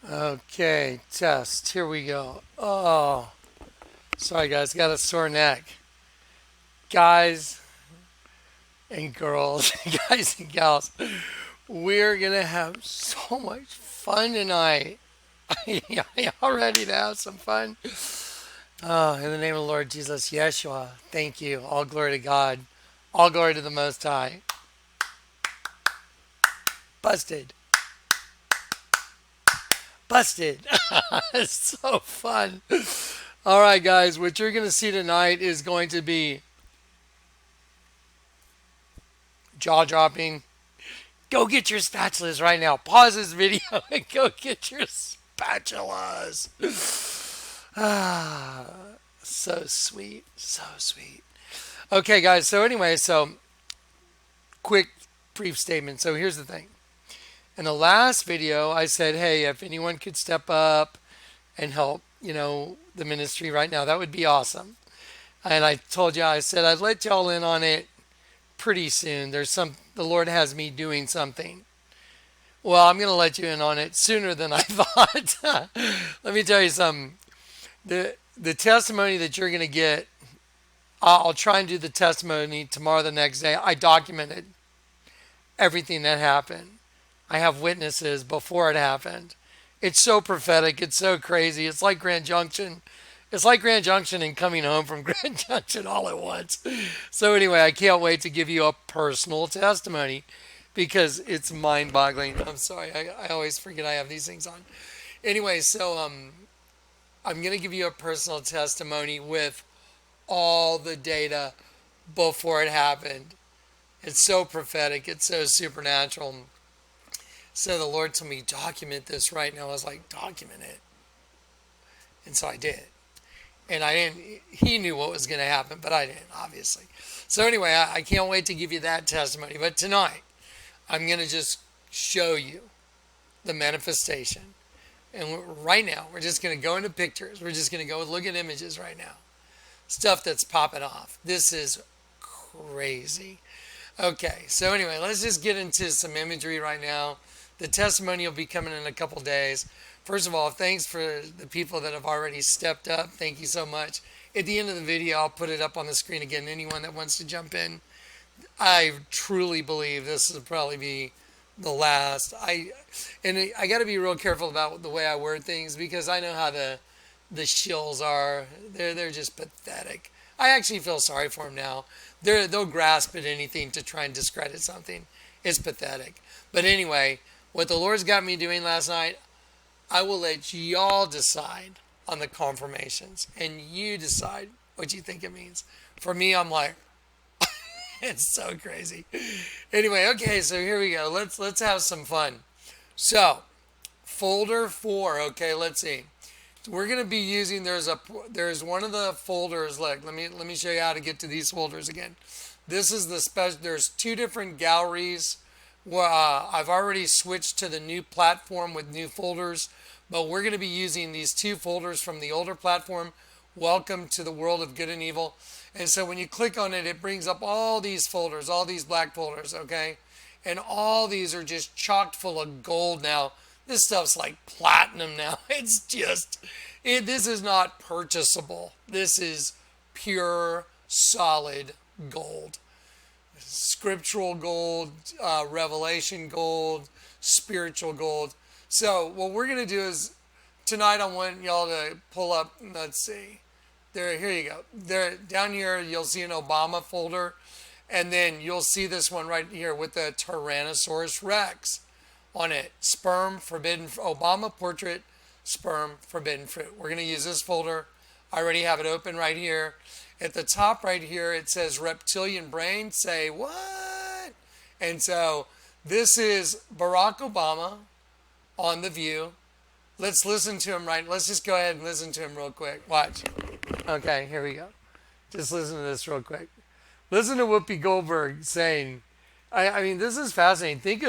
Okay, test. Here we go. Oh, sorry guys, got a sore neck. Guys and girls, guys and gals, we're gonna have so much fun tonight. Y'all ready to have some fun? Oh, in the name of the Lord Jesus, Yeshua, thank you. All glory to God. All glory to the Most High. Busted. Busted. It's so fun. All right, guys, what you're going to see tonight is going to be jaw dropping. Go get your spatulas right now. Pause this video and go get your spatulas. Ah, so sweet. So sweet. Okay, guys, so anyway, quick, brief statement. So here's the thing. In the last video, I said, hey, if anyone could step up and help, the ministry right now, that would be awesome. And I told you, I said, I'd let y'all in on it pretty soon. The Lord has me doing something. Well, I'm going to let you in on it sooner than I thought. Let me tell you something. The testimony that you're going to get, I'll try and do the testimony tomorrow, the next day. I documented everything that happened. I have witnesses before it happened. It's so prophetic. It's so crazy. It's like Grand Junction. It's like Grand Junction and coming home from Grand Junction all at once. So anyway, I can't wait to give you a personal testimony because it's mind-boggling. I'm sorry. I always forget I have these things on. Anyway, I'm going to give you a personal testimony with all the data before it happened. It's so prophetic. It's so supernatural. So the Lord told me, document this right now. I was like, document it. And so I did. And I didn't, he knew what was going to happen, but I didn't, obviously. So anyway, I can't wait to give you that testimony. But tonight, I'm going to just show you the manifestation. And right now, we're just going to go into pictures. We're just going to go look at images right now. Stuff that's popping off. This is crazy. Okay, so anyway, let's just get into some imagery right now. The testimony will be coming in a couple days. First of all, thanks for the people that have already stepped up. Thank you so much. At the end of the video, I'll put it up on the screen again. Anyone that wants to jump in, I truly believe this will probably be the last. I got to be real careful about the way I word things because I know how the shills are. They're just pathetic. I actually feel sorry for them now. They'll grasp at anything to try and discredit something. It's pathetic. But anyway, what the Lord's got me doing last night, I will let y'all decide on the confirmations. And you decide what you think it means. For me, I'm like, it's so crazy. Anyway, okay, so here we go. Let's have some fun. So, folder 4, okay, let's see. We're going to be using, there's one of the folders, look, let me show you how to get to these folders again. This is the special, there's 2 different galleries. I've already switched to the new platform with new folders, but we're going to be using these 2 folders from the older platform, Welcome to the World of Good and Evil. And so when you click on it, it brings up all these folders, all these black folders, okay? And all these are just chocked full of gold now. This stuff's like platinum now. It's just, this is not purchasable. This is pure, solid gold. Scriptural gold, revelation gold, spiritual gold. So what we're going to do is, tonight I want y'all to pull up, let's see. Here you go. Down here, you'll see an Obama folder. And then you'll see this one right here with the Tyrannosaurus Rex on it. Sperm, forbidden, Obama portrait, sperm, forbidden fruit. We're going to use this folder. I already have it open right here. At the top right here, it says reptilian brain. Say what? And so this is Barack Obama on The View. Let's listen to him let's just go ahead and listen to him real quick. Watch. Okay, here we go. Just listen to this real quick. Listen to Whoopi Goldberg saying, I mean, this is fascinating. Think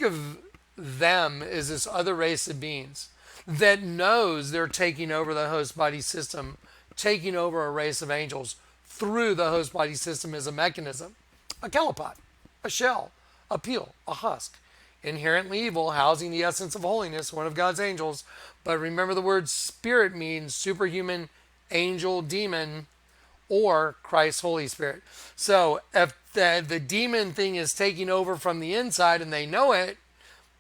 of them as this other race of beings that knows they're taking over the host body system, taking over a race of angels through the host body system as a mechanism. A calipot, a shell, a peel, a husk. inherently evil, housing the essence of holiness, one of God's angels. But remember, the word spirit means superhuman, angel, demon, or Christ's Holy Spirit. So if the demon thing is taking over from the inside and they know it,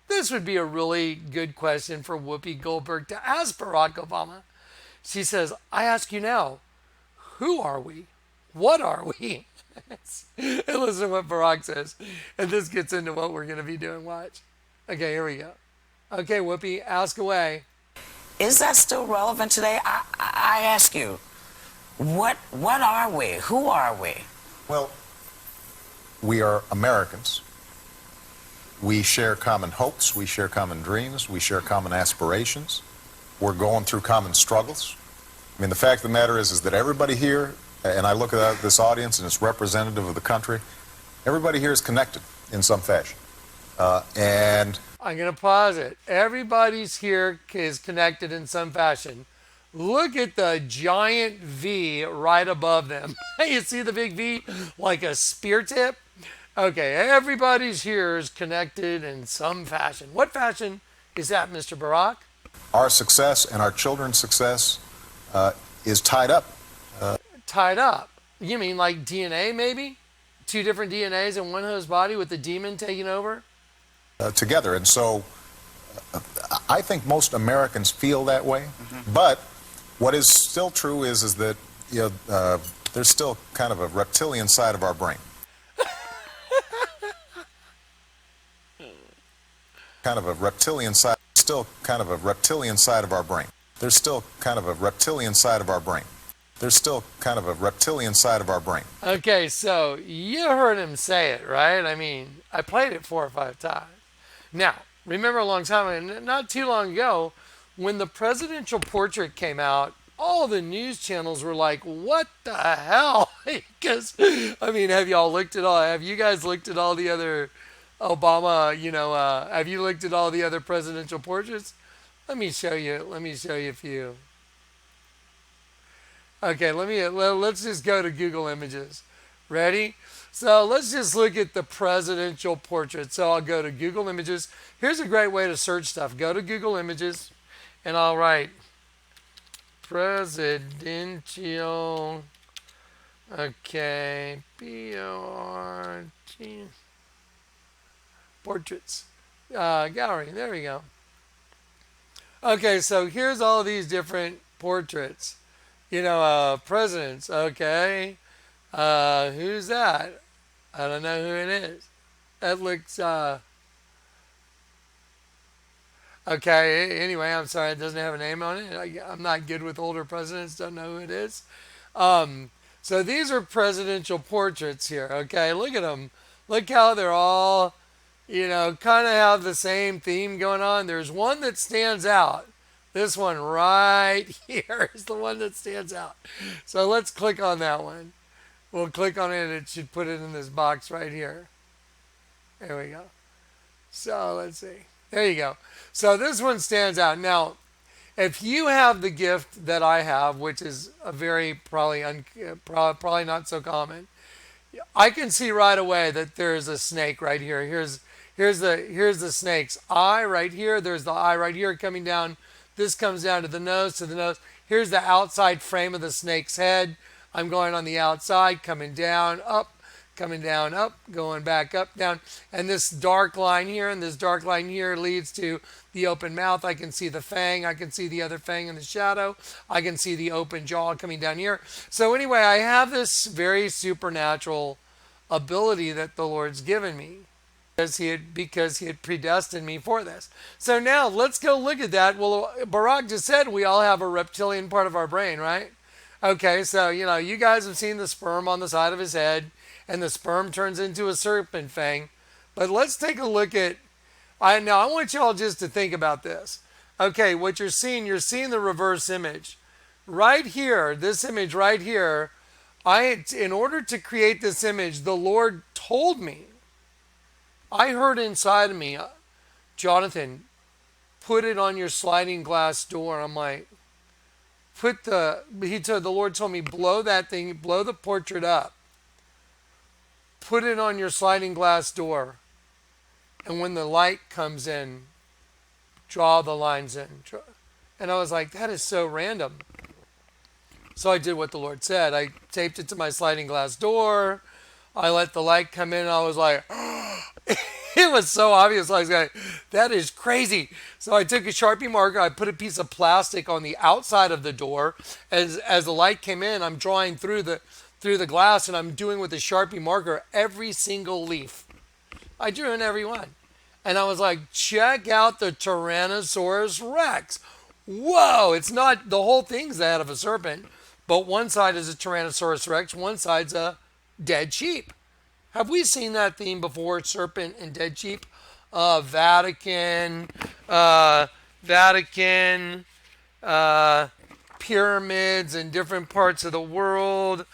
this would be a really good question for Whoopi Goldberg to ask Barack Obama. She says, I ask you now, who are we? What are we? And listen to what Barack says. And this gets into what we're going to be doing. Watch. Okay, here we go. Okay, Whoopi, ask away. Is that still relevant today? I ask you, what are we? Who are we? Well, we are Americans. We share common hopes, we share common dreams, we share common aspirations. We're going through common struggles. I mean, the fact of the matter is that everybody here, and I look at this audience and it's representative of the country, everybody here is connected in some fashion. And I'm going to pause it. Everybody's here is connected in some fashion. Look at the giant V right above them. You see the big V like a spear tip? Okay, everybody's here is connected in some fashion. What fashion is that, Mr. Barack? our success and our children's success is tied up. Tied up? You mean like DNA maybe? Two different DNAs in one host body with the demon taking over? Together. And so I think most Americans feel that way. Mm-hmm. But what is still true is that there's still kind of a reptilian side of our brain. Kind of a reptilian side, still kind of a reptilian side of our brain. There's still kind of a reptilian side of our brain. There's still kind of a reptilian side of our brain. Okay, so you heard him say it, right? I mean, I played it 4 or 5 times. Now, remember a long time, not too long ago, when the presidential portrait came out, all the news channels were like, what the hell? Because, I mean, have y'all looked at all, have you guys looked at all the other Obama, have you looked at all the other presidential portraits? Let me show you a few. Okay, let's just go to Google Images. Ready? So let's just look at the presidential portrait. So I'll go to Google Images. Here's a great way to search stuff. Go to Google Images and I'll write presidential, okay, P-O-R-T, portraits, gallery. There we go. Okay, so here's all these different portraits. Presidents, okay. Who's that? I don't know who it is. That looks, okay, anyway, I'm sorry, it doesn't have a name on it. I'm not good with older presidents, don't know who it is. So these are presidential portraits here, okay? Look at them. Look how they're all, kind of have the same theme going on. There's one that stands out. This one right here is the one that stands out. So let's click on that one. We'll click on it and it should put it in this box right here. There we go. So let's see. There you go. So this one stands out. Now, if you have the gift that I have, which is a very probably not so common, I can see right away that there's a snake right here. Here's the snake's eye right here. There's the eye right here coming down. This comes down to the nose, Here's the outside frame of the snake's head. I'm going on the outside, coming down, up, going back up, down. And this dark line here and this dark line here leads to the open mouth. I can see the fang. I can see the other fang in the shadow. I can see the open jaw coming down here. So anyway, I have this very supernatural ability that the Lord's given me. Because he had predestined me for this. So now let's go look at that. Well, Barack just said we all have a reptilian part of our brain, right? Okay, so you guys have seen the sperm on the side of his head, and the sperm turns into a serpent fang. But let's take a look at. I want you all just to think about this. Okay, what you're seeing the reverse image, right here. This image right here. In order to create this image, the Lord told me. I heard inside of me, Jonathan, put it on your sliding glass door. I'm like, the Lord told me, blow that thing, blow the portrait up. Put it on your sliding glass door. And when the light comes in, draw the lines in. And I was like, that is so random. So I did what the Lord said. I taped it to my sliding glass door. I let the light come in, and I was like, it was so obvious. I was like, that is crazy. So I took a Sharpie marker. I put a piece of plastic on the outside of the door. As the light came in, I'm drawing through the glass, and I'm doing with the Sharpie marker every single leaf. I drew in every one. And I was like, check out the Tyrannosaurus Rex. Whoa, it's not, the whole thing's the head of a serpent, but one side is a Tyrannosaurus Rex, one side's a dead sheep. Have we seen that theme before, serpent and dead sheep? Vatican, pyramids in different parts of the world,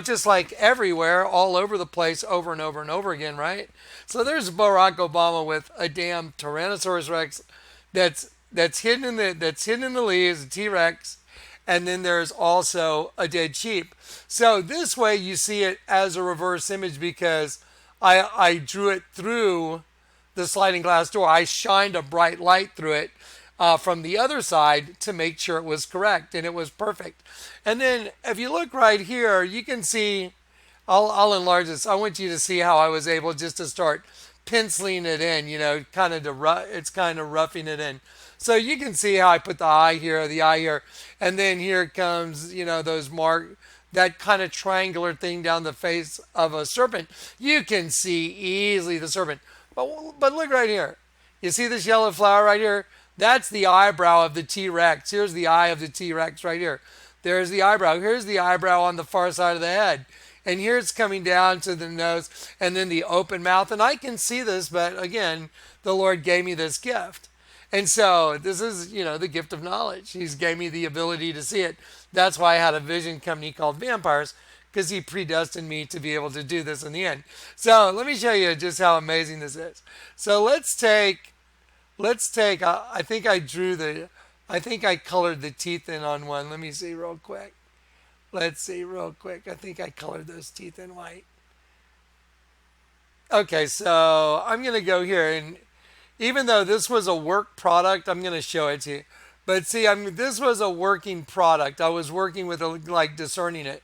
just like everywhere, all over the place, over and over and over again, right? So there's Barack Obama with a damn Tyrannosaurus Rex that's hidden in the leaves, a T-Rex, and then there's also a dead sheep. So this way you see it as a reverse image because I drew it through the sliding glass door. I shined a bright light through it from the other side to make sure it was correct, and it was perfect. And then if you look right here, you can see, I'll enlarge this. I want you to see how I was able just to start penciling it in, it's kind of roughing it in. So you can see how I put the eye here, and then here comes, those that kind of triangular thing down the face of a serpent. You can see easily the serpent. But look right here. You see this yellow flower right here? That's the eyebrow of the T-Rex. Here's the eye of the T-Rex right here. There's the eyebrow. Here's the eyebrow on the far side of the head. And here it's coming down to the nose and then the open mouth. And I can see this, but again, the Lord gave me this gift. And so this is, the gift of knowledge. He's gave me the ability to see it. That's why I had a vision company called Vampires, because he predestined me to be able to do this in the end. So let me show you just how amazing this is. So let's take, I think I colored the teeth in on one. Let me see real quick. Let's see real quick. I think I colored those teeth in white. Okay, so I'm going to go here, and even though this was a work product, I'm going to show it to you. But see, this was a working product. I was working with discerning it.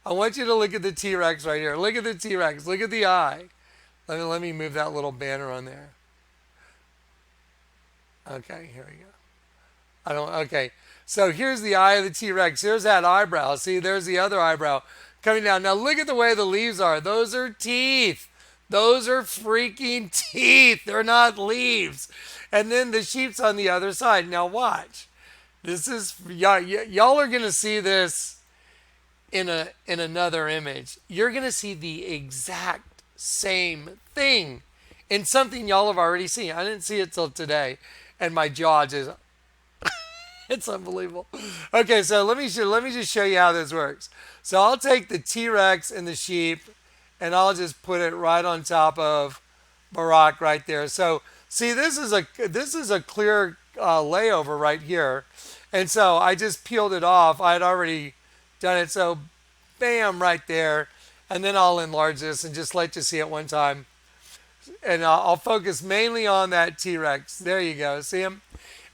I want you to look at the T-Rex right here. Look at the T-Rex. Look at the eye. Let me move that little banner on there. Okay, here we go. Okay. So here's the eye of the T-Rex. Here's that eyebrow. See, there's the other eyebrow coming down. Now look at the way the leaves are. Those are teeth. Those are freaking teeth. They're not leaves. And then the sheep's on the other side. Now watch. This is, y'all are going to see this in another image. You're going to see the exact same thing in something y'all have already seen. I didn't see it till today. And my jaw just, it's unbelievable. Okay, so let me just show you how this works. So I'll take the T-Rex and the sheep, and I'll just put it right on top of Barack right there. So see, this is a clear layover right here, and so I just peeled it off. I had already done it, so bam, right there, and then I'll enlarge this and just let you see it one time, and I'll focus mainly on that T-Rex. There you go, see him?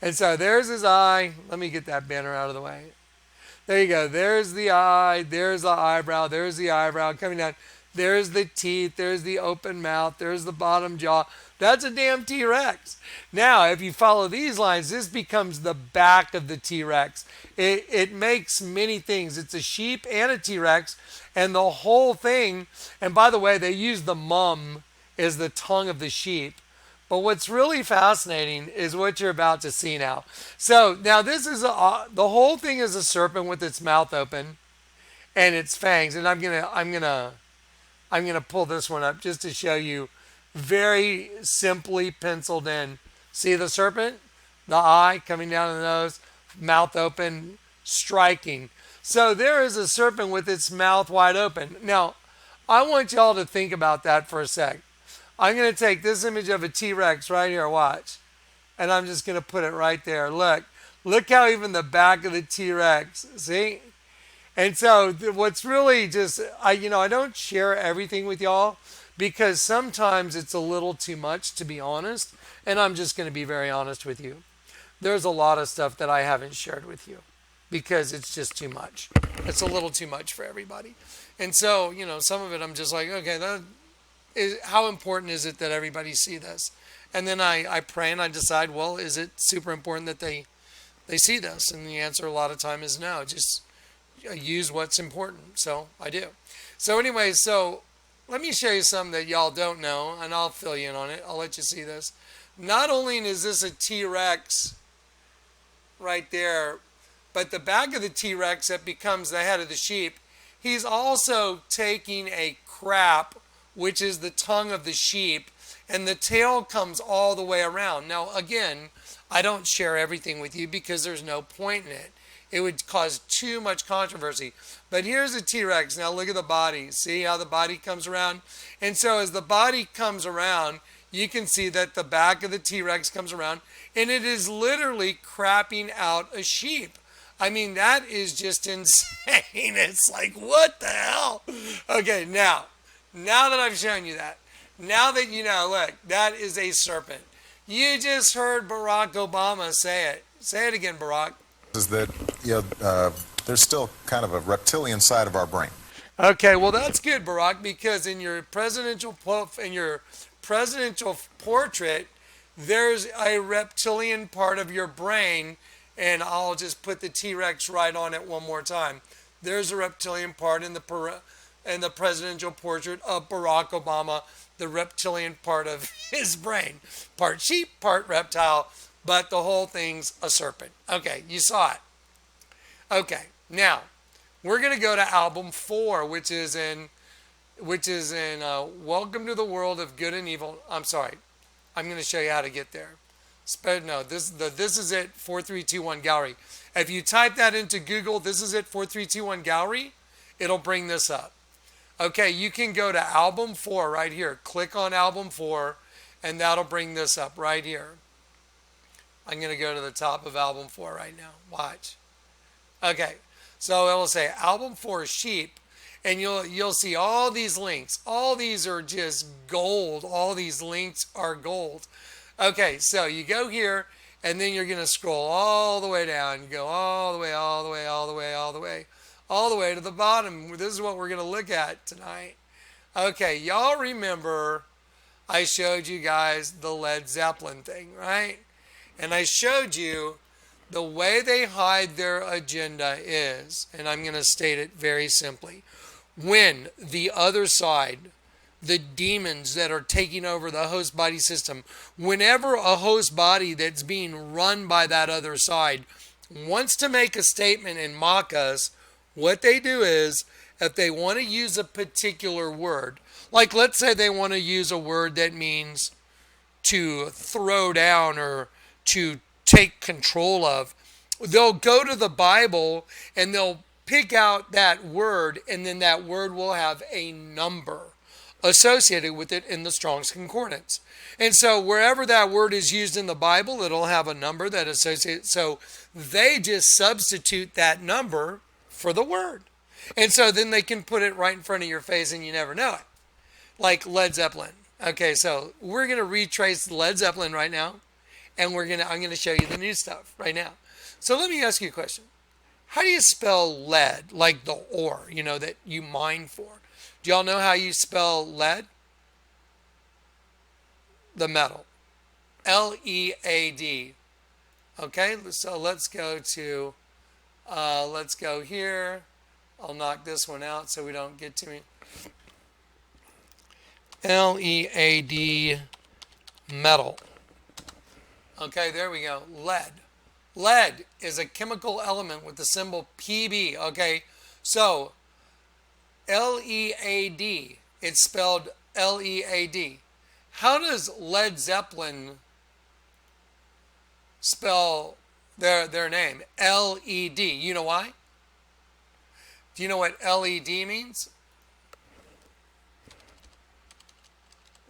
And so there's his eye. Let me get that banner out of the way. There you go. There's the eye. There's the eyebrow. There's the eyebrow coming down. There's the teeth. There's the open mouth. There's the bottom jaw. That's a damn T-Rex. Now, if you follow these lines, this becomes the back of the T-Rex. It makes many things. It's a sheep and a T-Rex, and the whole thing, and by the way, they use the mum as the tongue of the sheep. But what's really fascinating is what you're about to see now. So now this is the whole thing is a serpent with its mouth open and its fangs. And I'm gonna pull this one up just to show you, very simply penciled in. See the serpent, the eye coming down the nose, mouth open, striking. So there is a serpent with its mouth wide open. Now, I want y'all to think about that for a sec. I'm going to take this image of a T-Rex right here, watch. And I'm just going to put it right there. Look how even the back of the T-Rex, see? And so what's really just, I don't share everything with y'all because sometimes it's a little too much, to be honest. And I'm just going to be very honest with you. There's a lot of stuff that I haven't shared with you because it's just too much. It's a little too much for everybody. And so, some of it I'm just like, okay, how important is it that everybody see this? And then I pray and I decide, well, is it super important that they see this? And the answer a lot of time is no. Just use what's important. So I do. So anyway, so let me show you something that y'all don't know, and I'll fill you in on it. I'll let you see this. Not only is this a T-Rex right there, but the back of the T-Rex that becomes the head of the sheep, he's also taking a crap, which is the tongue of the sheep, and the tail comes all the way around. Now, again, I don't share everything with you because there's no point in it. It would cause too much controversy. But here's a T-Rex. Now look at the body. See how the body comes around? And so as the body comes around, you can see that the back of the T-Rex comes around, and it is literally crapping out a sheep. I mean, that is just insane. It's like, what the hell? Okay, now that I've shown you that, now that you know, look, that is a serpent. You just heard Barack Obama say it. Say it again, Barack. Is that there's still kind of a reptilian side of our brain. Okay, well that's good, Barack, because in your presidential portrait, there's a reptilian part of your brain, and I'll just put the T-Rex right on it one more time. There's a reptilian part in the presidential portrait of Barack Obama, the reptilian part of his brain. Part sheep, part reptile, but the whole thing's a serpent. Okay, you saw it. Okay, now we're going to go to album 4, which is in Welcome to the World of Good and Evil. I'm sorry. I'm going to show you how to get there. No, this is it, 4321 Gallery. If you type that into Google, this is it, 4321 Gallery, it'll bring this up. Okay, you can go to album 4 right here. Click on album 4, and that'll bring this up right here. I'm going to go to the top of album 4 right now. Watch. Okay, so it will say album 4 sheep, and you'll see all these links. All these are just gold. All these links are gold. Okay, so you go here, and then you're going to scroll all the way down. You go all the way, all the way, all the way, all the way, all the way to the bottom. This is what we're going to look at tonight. Okay, y'all remember I showed you guys the Led Zeppelin thing, right? And I showed you the way they hide their agenda is, and I'm going to state it very simply, when the other side, the demons that are taking over the host body system, whenever a host body that's being run by that other side wants to make a statement and mock us, what they do is, if they want to use a particular word, like let's say they want to use a word that means to throw down or to take control of, they'll go to the Bible and they'll pick out that word, and then that word will have a number associated with it in the Strong's Concordance. And so wherever that word is used in the Bible, it'll have a number that associates. So they just substitute that number for the word. And so then they can put it right in front of your face and you never know it. Like Led Zeppelin. Okay, so we're going to retrace Led Zeppelin right now. And I'm going to show you the new stuff right now. So let me ask you a question. How do you spell lead, like the ore, that you mine for? Do y'all know how you spell lead? The metal. L-E-A-D. Okay, so let's go here. I'll knock this one out so we don't get too many. L-E-A-D, metal. Okay, there we go. Lead. Lead is a chemical element with the symbol Pb. Okay, so L-E-A-D, it's spelled L-E-A-D. How does Led Zeppelin spell their name? L-E-D. You know why? Do you know what L-E-D means?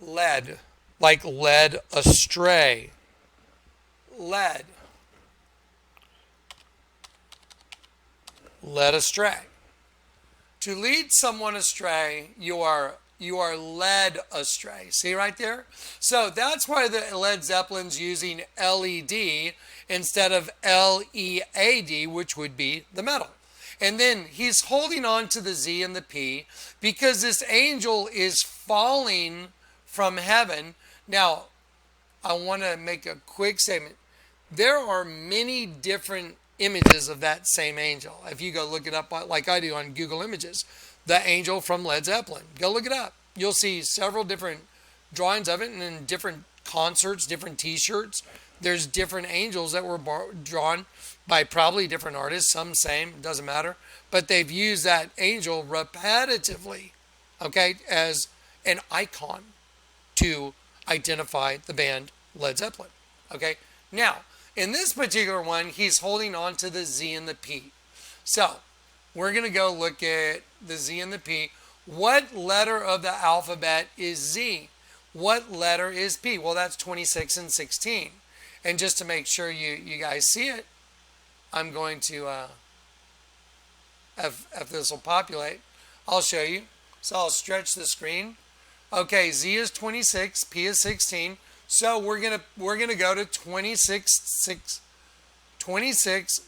Lead. Like led astray. Lead. Led astray. To lead someone astray, you you are led astray. See right there? So that's why the Led Zeppelin's using LED instead of LEAD, which would be the metal. And then he's holding on to the Z and the P because this angel is falling from heaven. Now, I want to make a quick statement. There are many different images of that same angel. If you go look it up like I do on Google Images, the angel from Led Zeppelin, go look it up. You'll see several different drawings of it, and in different concerts, different t-shirts, there's different angels that were drawn by probably different artists, some same, doesn't matter, but they've used that angel repetitively, okay, as an icon to identify the band Led Zeppelin. Okay, now in this particular one, he's holding on to the Z and the P. So we're going to go look at the Z and the P. What letter of the alphabet is Z? What letter is P? Well, that's 26 and 16. And just to make sure you guys see it, I'm going to, if this will populate, I'll show you. So I'll stretch the screen. Okay, Z is 26, P is 16. So we're gonna go to 26,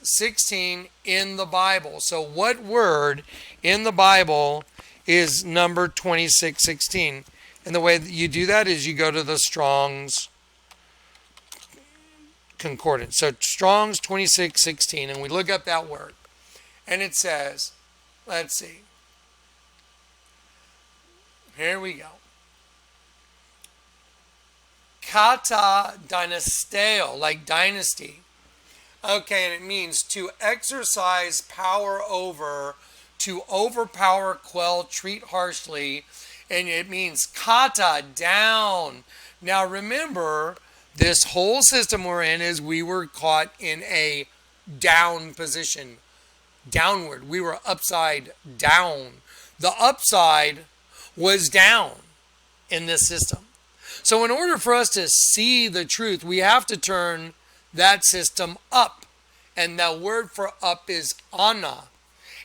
16 in the Bible. So what word in the Bible is number 26, 16? And the way that you do that is you go to the Strong's Concordance. So Strong's 26, 16, and we look up that word. And it says, let's see. Here we go. Kata dynasteo, like dynasty. Okay, and it means to exercise power over, to overpower, quell, treat harshly. And it means kata, down. Now remember, this whole system we're in is we were caught in a down position. Downward. We were upside down. The upside was down in this system. So in order for us to see the truth, we have to turn that system up. And the word for up is ana.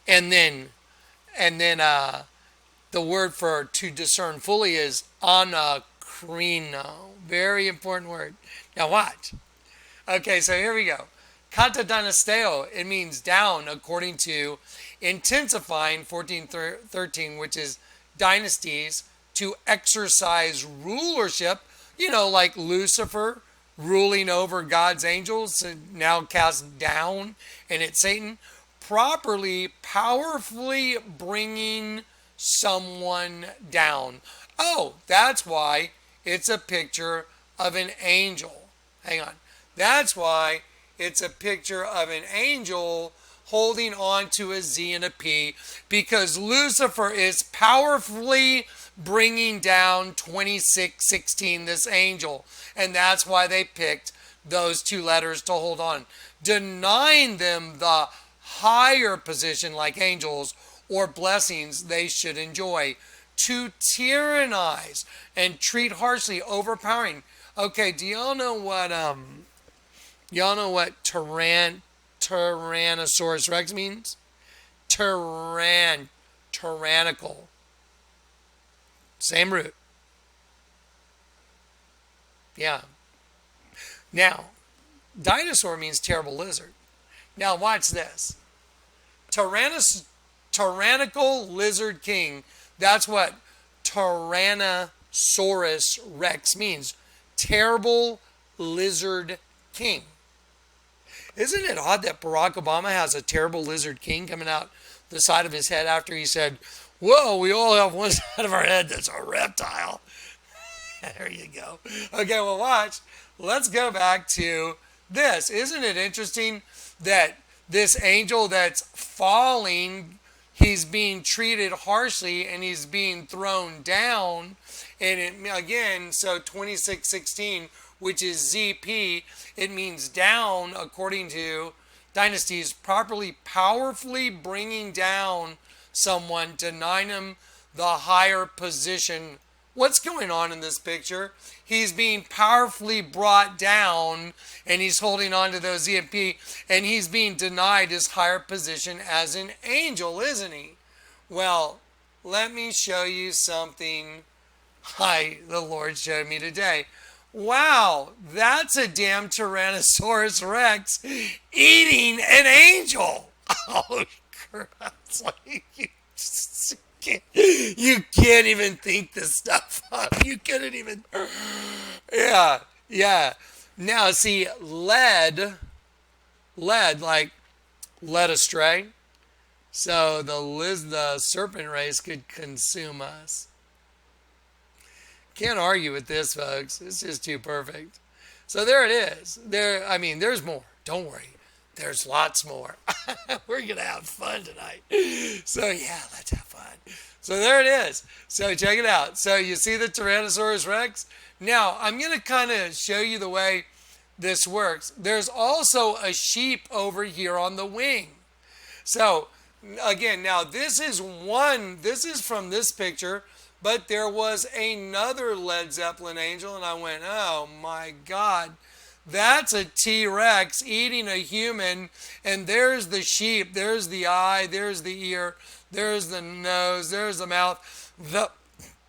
And then the word for to discern fully is anakrino. Very important word. Now watch. Okay, so here we go. Kata dynasteo, it means down according to intensifying 1413, which is dynasties, to exercise rulership, like Lucifer ruling over God's angels, now cast down, and it's Satan, properly, powerfully bringing someone down. Oh, that's why it's a picture of an angel. Hang on. That's why it's a picture of an angel holding on to a Z and a P, because Lucifer is powerfully bringing down 2616, this angel. And that's why they picked those two letters to hold on, denying them the higher position like angels or blessings they should enjoy, to tyrannize and treat harshly, overpowering. Okay, do y'all know what Tyrannosaurus Rex means? Tyrannical. Same root. Yeah. Now, dinosaur means terrible lizard. Now watch this. Tyrannical lizard king. That's what Tyrannosaurus Rex means. Terrible lizard king. Isn't it odd that Barack Obama has a terrible lizard king coming out the side of his head after he said, whoa, we all have one side of our head that's a reptile. There you go. Okay, well, watch. Let's go back to this. Isn't it interesting that this angel that's falling, he's being treated harshly and he's being thrown down? And again, so 2616, which is ZP, it means down according to dynasties, properly, powerfully bringing down someone, denying him the higher position. What's going on in this picture? He's being powerfully brought down, and he's holding on to those ZP, and he's being denied his higher position as an angel, isn't he? Well, let me show you something the Lord showed me today. Wow, that's a damn Tyrannosaurus Rex eating an angel. Oh, crap. Like, you can't even think this stuff up. You couldn't even. Yeah. Now, see, led, like led astray. So the serpent race could consume us. Can't argue with this, folks. It's just too perfect. So there it is. There's more. Don't worry. There's lots more. We're going to have fun tonight. So yeah, let's have fun. So there it is. So check it out. So you see the Tyrannosaurus Rex? Now, I'm going to kind of show you the way this works. There's also a sheep over here on the wing. So again, now this is from this picture, but there was another Led Zeppelin angel, and I went, oh my God, that's a T-Rex eating a human, and there's the sheep, there's the eye, there's the ear, there's the nose, there's the mouth.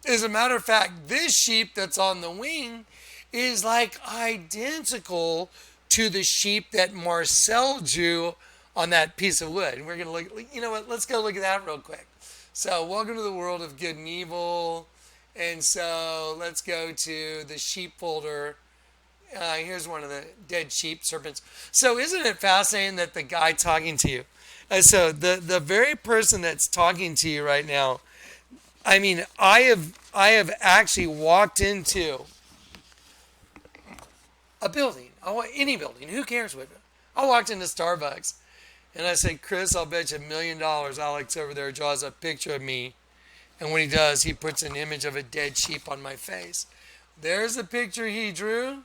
As a matter of fact, this sheep that's on the wing is like identical to the sheep that Marcel drew on that piece of wood. And we're going to look, you know what, let's go look at that real quick. So, welcome to the world of good and evil. And so, let's go to the sheep folder. Here's one of the dead sheep serpents. So, isn't it fascinating that the guy talking to you, so the very person that's talking to you right now, I mean, I have actually walked into a building, any building, who cares what? I walked into Starbucks. And I said, Chris, I'll bet you $1 million Alex over there draws a picture of me. And when he does, he puts an image of a dead sheep on my face. There's the picture he drew.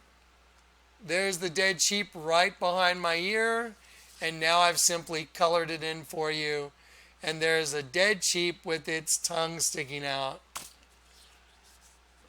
There's the dead sheep right behind my ear. And now I've simply colored it in for you. And there's a dead sheep with its tongue sticking out.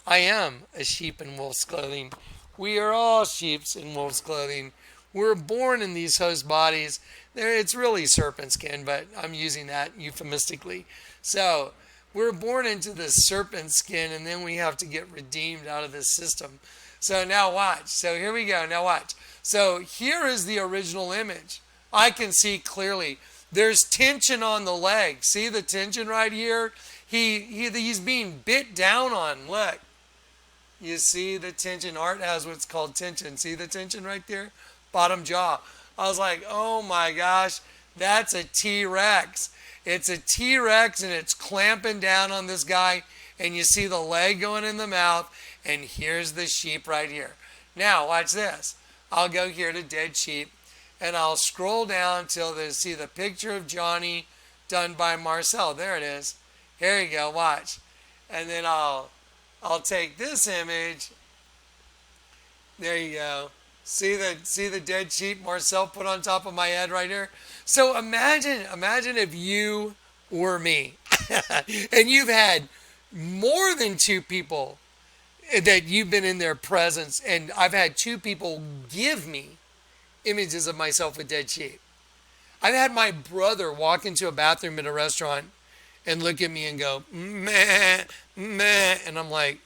I am a sheep in wolf's clothing. We are all sheep in wolf's clothing. We're born in these host bodies. It's really serpent skin, but I'm using that euphemistically. So we're born into this serpent skin, and then we have to get redeemed out of this system. So now watch. So here we go. Now watch. So here is the original image. I can see clearly. There's tension on the leg. See the tension right here? He's being bit down on. Look. You see the tension? Art has what's called tension. See the tension right there? Bottom jaw. I was like, oh my gosh, that's a T-Rex. It's a T-Rex, and it's clamping down on this guy, and you see the leg going in the mouth, and here's the sheep right here. Now, watch this. I'll go here to dead sheep, and I'll scroll down till they see the picture of Johnny done by Marcel. There it is. Here you go, watch. And then I'll take this image. There you go. See the dead sheep Marcel put on top of my head right here? So imagine if you were me and you've had more than two people that you've been in their presence, and I've had two people give me images of myself with dead sheep. I've had my brother walk into a bathroom at a restaurant and look at me and go, meh, meh, and I'm like,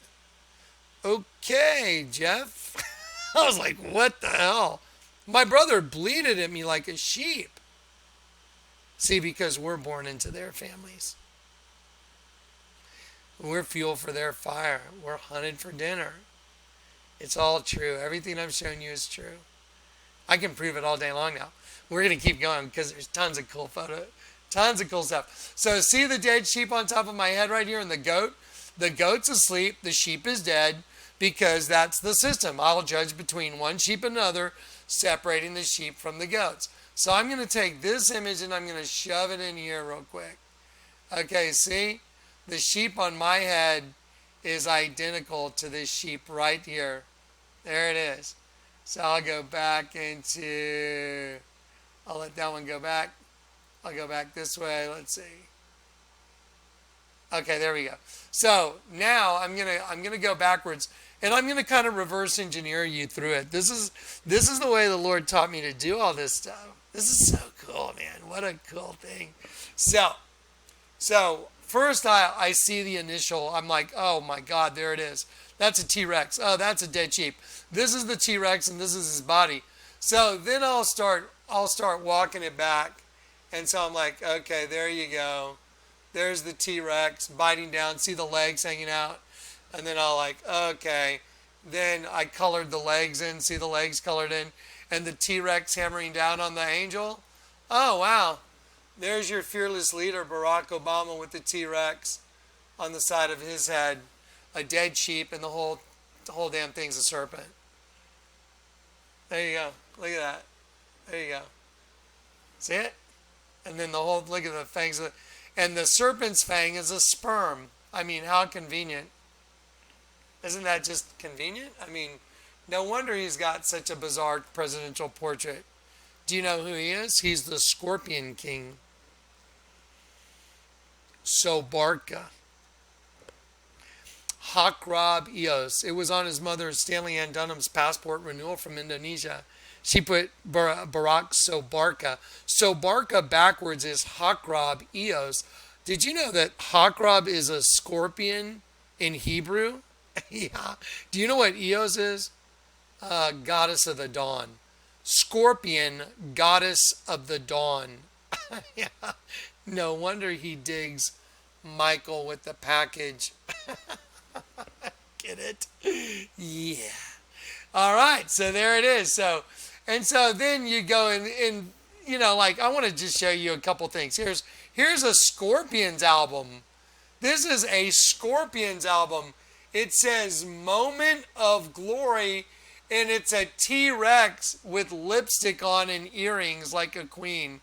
okay, Jeff. I was like, what the hell? My brother bleated at me like a sheep. See, because we're born into their families. We're fuel for their fire. We're hunted for dinner. It's all true. Everything I'm showing you is true. I can prove it all day long now. We're going to keep going because there's tons of cool tons of cool stuff. So see the dead sheep on top of my head right here, and the goat? The goat's asleep. The sheep is dead. Because that's the system. I'll judge between one sheep and another, separating the sheep from the goats. So I'm going to take this image and I'm going to shove it in here real quick. Okay, see? The sheep on my head is identical to this sheep right here. There it is. So I'll go back into... I'll let that one go back. I'll go back this way. Let's see. Okay, there we go. So now I'm gonna go backwards, and I'm gonna kind of reverse engineer you through it. This is the way the Lord taught me to do all this stuff. This is so cool, man. What a cool thing. So First, I see the initial. I'm like, oh my God, there it is. That's a T-Rex. Oh, that's a dead sheep. This is the T-Rex, and this is his body. So then I'll start walking it back, and so I'm like, okay, there you go. There's the T-Rex biting down. See the legs hanging out, and then I'll like, okay. Then I colored the legs in. See the legs colored in, and the T-Rex hammering down on the angel. Oh wow. There's your fearless leader, Barack Obama, with the T-Rex on the side of his head, a dead sheep, and the whole damn thing's a serpent. There you go. Look at that. There you go. See it? And then look at the fangs and the serpent's fang is a sperm. I mean, how convenient. Isn't that just convenient? I mean, no wonder he's got such a bizarre presidential portrait. Do you know who he is? He's the Scorpion King. Sobarka. Hakrob Eos. It was on his mother Stanley Ann Dunham's passport renewal from Indonesia. She put Barack Sobarka. Sobarka backwards is Hakrob Eos. Did you know that Hakrob is a scorpion in Hebrew? Yeah. Do you know what Eos is? Goddess of the dawn. Scorpion, goddess of the dawn. Yeah. No wonder he digs Michael with the package. Get it? Yeah. All right. So there it is. So then you go and like I want to just show you a couple things. Here's a Scorpions album. This is a Scorpions album. It says Moment of Glory, and it's a T-Rex with lipstick on and earrings like a queen.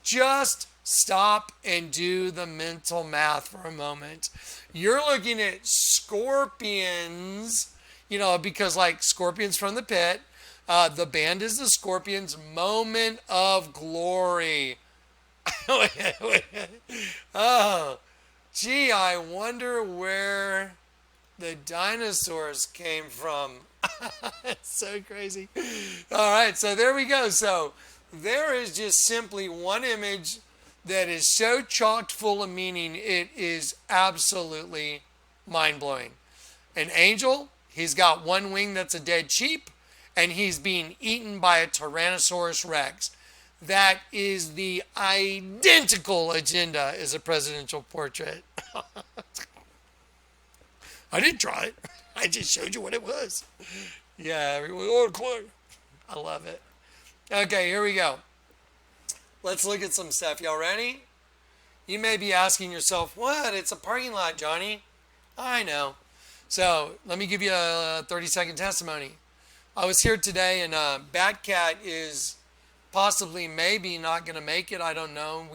Just stop and do the mental math for a moment. You're looking at Scorpions, because like Scorpions from the Pit, the band is the Scorpions, Moment of Glory. Oh, gee, I wonder where the dinosaurs came from. It's so crazy. All right, so there we go. So there is just simply one image that is so chocked full of meaning, it is absolutely mind-blowing. An angel, he's got one wing that's a dead sheep, and he's being eaten by a Tyrannosaurus Rex. That is the identical agenda as a presidential portrait. I didn't try it. I just showed you what it was. Yeah, everyone, oh, Clark. I love it. Okay, here we go. Let's look at some stuff. Y'all ready? You may be asking yourself, what? It's a parking lot, Johnny. I know. So let me give you a 30-second testimony. I was here today, and Batcat is possibly, maybe not going to make it. I don't know.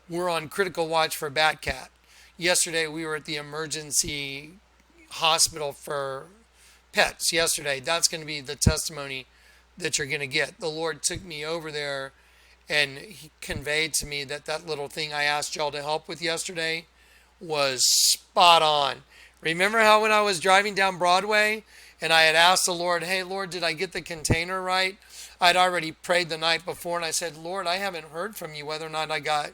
We're on critical watch for Batcat. Yesterday, we were at the emergency hospital for pets. Yesterday, that's going to be the testimony that you're going to get. The Lord took me over there, and he conveyed to me that little thing I asked y'all to help with yesterday was spot on. Remember how when I was driving down Broadway and I had asked the Lord, hey, Lord, did I get the container right? I'd already prayed the night before, and I said, Lord, I haven't heard from you whether or not I got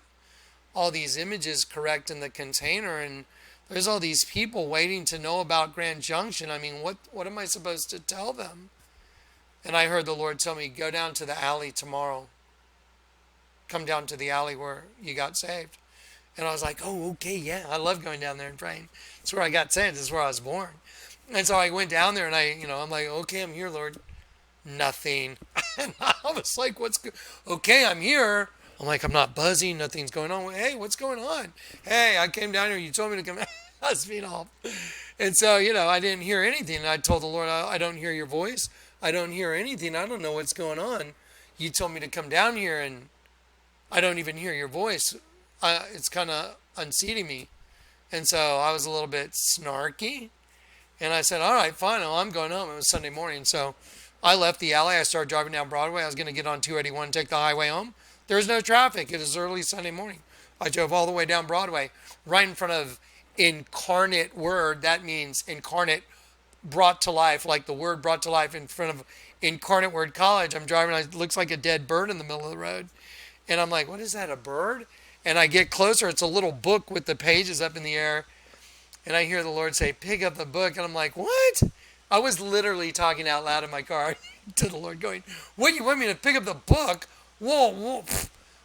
all these images correct in the container, and there's all these people waiting to know about Grand Junction. I mean, what am I supposed to tell them? And I heard the Lord tell me, go down to the alley tomorrow. Come down to the alley where you got saved. And I was like, oh, okay, yeah. I love going down there and praying. It's where I got saved. It's where I was born. And so I went down there, and I'm like, okay, I'm here, Lord. Nothing. And I was like, okay, I'm here. I'm like, I'm not buzzing. Nothing's going on. Hey, what's going on? Hey, I came down here. You told me to come. I was being off. And so, I didn't hear anything. And I told the Lord, I don't hear your voice. I don't hear anything. I don't know what's going on. You told me to come down here, and I don't even hear your voice. It's kind of unseating me. And so I was a little bit snarky. And I said, all right, fine. Well, I'm going home. It was Sunday morning. So I left the alley. I started driving down Broadway. I was going to get on 281 and take the highway home. There was no traffic. It was early Sunday morning. I drove all the way down Broadway, right in front of Incarnate Word. That means incarnate, brought to life, like the word brought to life in front of Incarnate Word College. I'm driving. It looks like a dead bird in the middle of the road. And I'm like, what is that, a bird? And I get closer. It's a little book with the pages up in the air. And I hear the Lord say, pick up the book. And I'm like, what? I was literally talking out loud in my car to the Lord going, what, you want me to pick up the book? Whoa,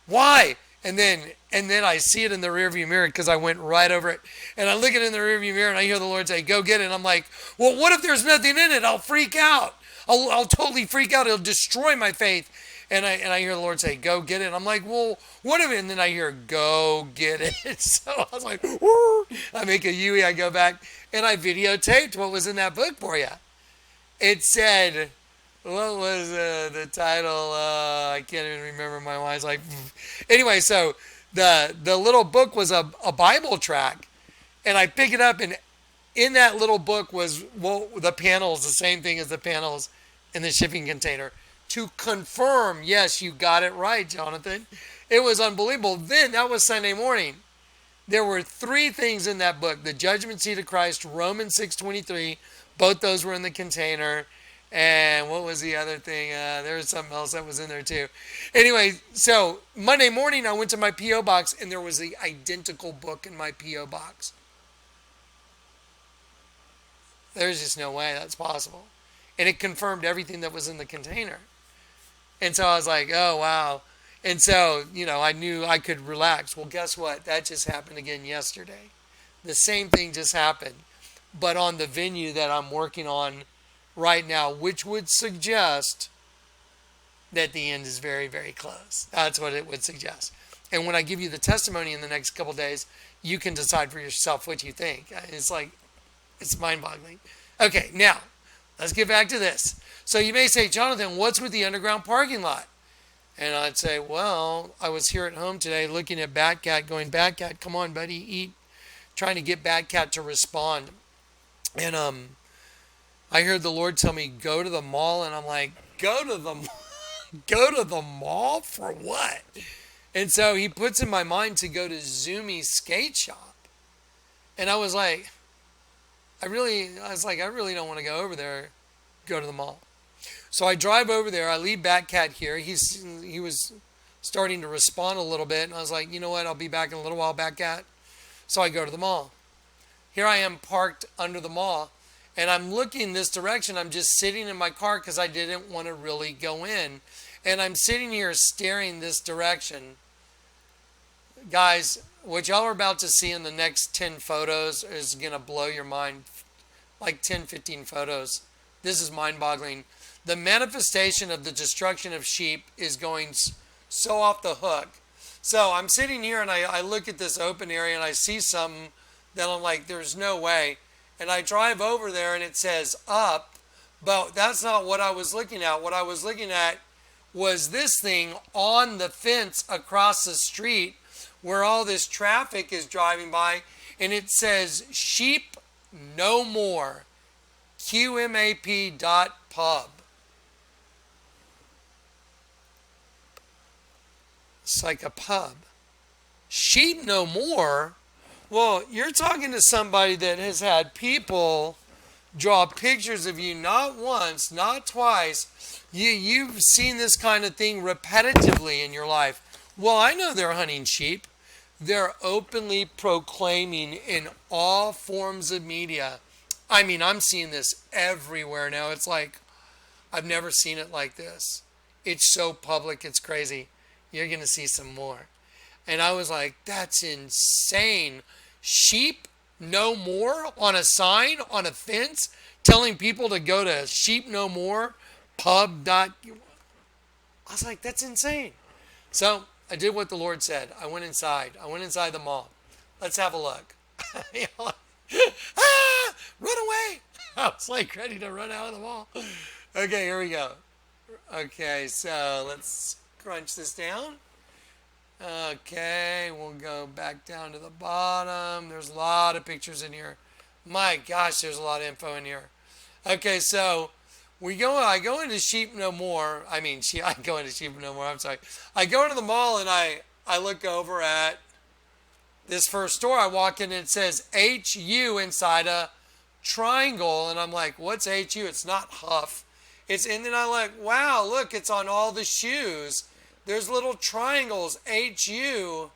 why? And then I see it in the rearview mirror because I went right over it. And I look at it in the rearview mirror and I hear the Lord say, go get it. And I'm like, well, what if there's nothing in it? I'll freak out. I'll totally freak out. It'll destroy my faith. And I hear the Lord say, go get it. And I'm like, well, what if it? And then I hear, go get it. So I was like, woo! I make a Yui. I go back and I videotaped what was in that book for you. It said, what was the title? I can't even remember. My mind's like, anyway, so the little book was a Bible track. And I pick it up, and in that little book was the panels, the same thing as the panels in the shipping container. To confirm, yes, you got it right, Jonathan. It was unbelievable. Then, that was Sunday morning. There were 3 things in that book. The judgment seat of Christ, Romans 6:23. Both those were in the container. And what was the other thing? There was something else that was in there too. Anyway, so Monday morning I went to my P.O. box and there was the identical book in my P.O. box. There's just no way that's possible. And it confirmed everything that was in the container. And so I was like, oh, wow. And so, I knew I could relax. Well, guess what? That just happened again yesterday. The same thing just happened, but on the venue that I'm working on right now, which would suggest that the end is very, very close. That's what it would suggest. And when I give you the testimony in the next couple of days, you can decide for yourself what you think. It's mind-boggling. Okay, now, let's get back to this. So you may say, Jonathan, what's with the underground parking lot? And I'd say, well, I was here at home today looking at Batcat going, Batcat, come on, buddy, eat. Trying to get Batcat to respond. And I heard the Lord tell me, go to the mall. And I'm like, go to the mall for what? And so he puts in my mind to go to Zumi's skate shop. And I was like, I really don't want to go over there, go to the mall. So I drive over there. I leave Batcat here. He was starting to respond a little bit. And I was like, you know what? I'll be back in a little while, Batcat. So I go to the mall. Here I am parked under the mall. And I'm looking this direction. I'm just sitting in my car because I didn't want to really go in. And I'm sitting here staring this direction. Guys, what y'all are about to see in the next 10 photos is going to blow your mind. Like 10, 15 photos. This is mind-boggling. The manifestation of the destruction of sheep is going so off the hook. So I'm sitting here and I look at this open area and I see something that I'm like, there's no way. And I drive over there and it says up, but that's not what I was looking at. What I was looking at was this thing on the fence across the street where all this traffic is driving by, and it says sheep no more, QMAP.pub. It's like a pub. Sheep no more? Well, you're talking to somebody that has had people draw pictures of you not once, not twice. You've seen this kind of thing repetitively in your life. Well, I know they're hunting sheep. They're openly proclaiming in all forms of media. I mean, I'm seeing this everywhere now. It's like, I've never seen it like this. It's so public, it's crazy. You're going to see some more. And I was like, that's insane. Sheep no more on a sign, on a fence, telling people to go to sheep no more, pub. I was like, that's insane. So I did what the Lord said. I went inside. I went inside the mall. Let's have a look. Run away. I was like ready to run out of the mall. Okay, here we go. Okay, so let's crunch this down. Okay, we'll go back down to the bottom. There's a lot of pictures in here. My gosh, there's a lot of info in here. Okay, so I go into Sheep No More. I go into Sheep No More. I'm sorry. I go into the mall and I look over at this first store. I walk in and it says HU inside a triangle. And I'm like, what's HU? It's not Huff. And then I'm like, wow, look, it's on all the shoes. There's little triangles, HU.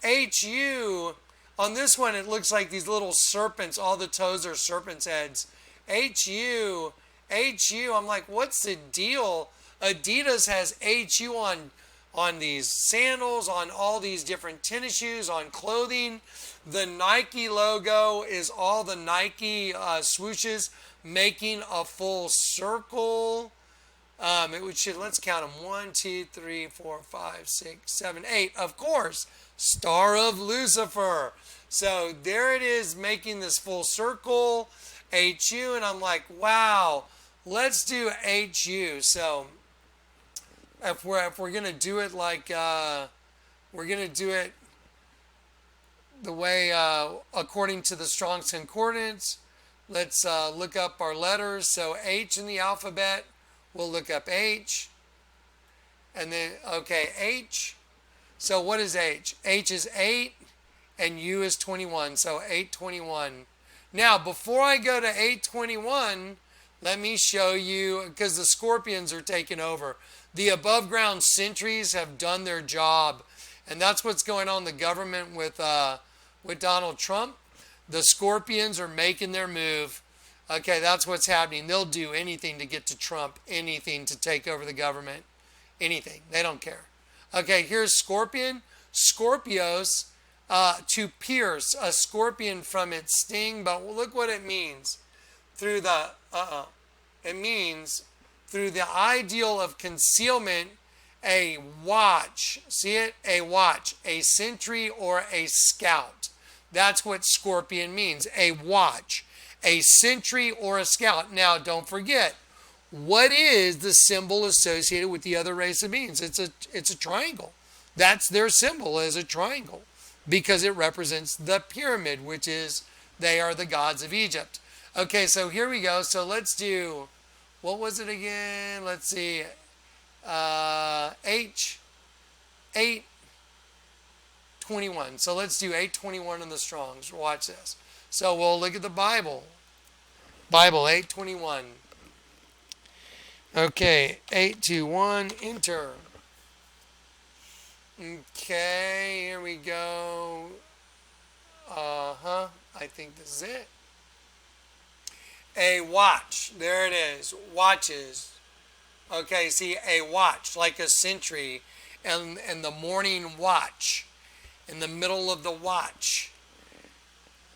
HU, on this one, it looks like these little serpents. All the toes are serpents' heads. HU, I'm like, what's the deal? Adidas has HU on these sandals, on all these different tennis shoes, on clothing. The Nike logo is all the Nike swooshes making a full circle. Let's count them. 1, 2, 3, 4, 5, 6, 7, 8. Of course, Star of Lucifer. So there it is, making this full circle. HU, and I'm like, wow, let's do HU. So if we're gonna do it like we're gonna do it the way according to the Strong's Concordance. Let's look up our letters. So H in the alphabet, we'll look up H. And then, okay, H. So what is H? H is 8 and U is 21. So 821. Now, before I go to 821, let me show you, because the scorpions are taking over. The above ground sentries have done their job. And that's what's going on in the government with Donald Trump. The scorpions are making their move. Okay, that's what's happening. They'll do anything to get to Trump, anything to take over the government, anything. They don't care. Okay, here's scorpion. Scorpios, to pierce a scorpion from its sting, but look what it means. Through the, it means through the ideal of concealment, a watch. See it? A watch, a sentry, or a scout. That's what scorpion means, a watch, a sentry, or a scout. Now, don't forget, what is the symbol associated with the other race of beings? It's a triangle. That's their symbol, is a triangle, because it represents the pyramid, which is, they are the gods of Egypt. Okay, so here we go. So let's do, what was it again? Let's see. H, 821. So let's do 821 in the Strongs. Watch this. So we'll look at the Bible. Bible 821. Okay, 821, enter. Okay, here we go. I think this is it. A watch. There it is. Watches. Okay, see, a watch, like a sentry, and the morning watch, in the middle of the watch.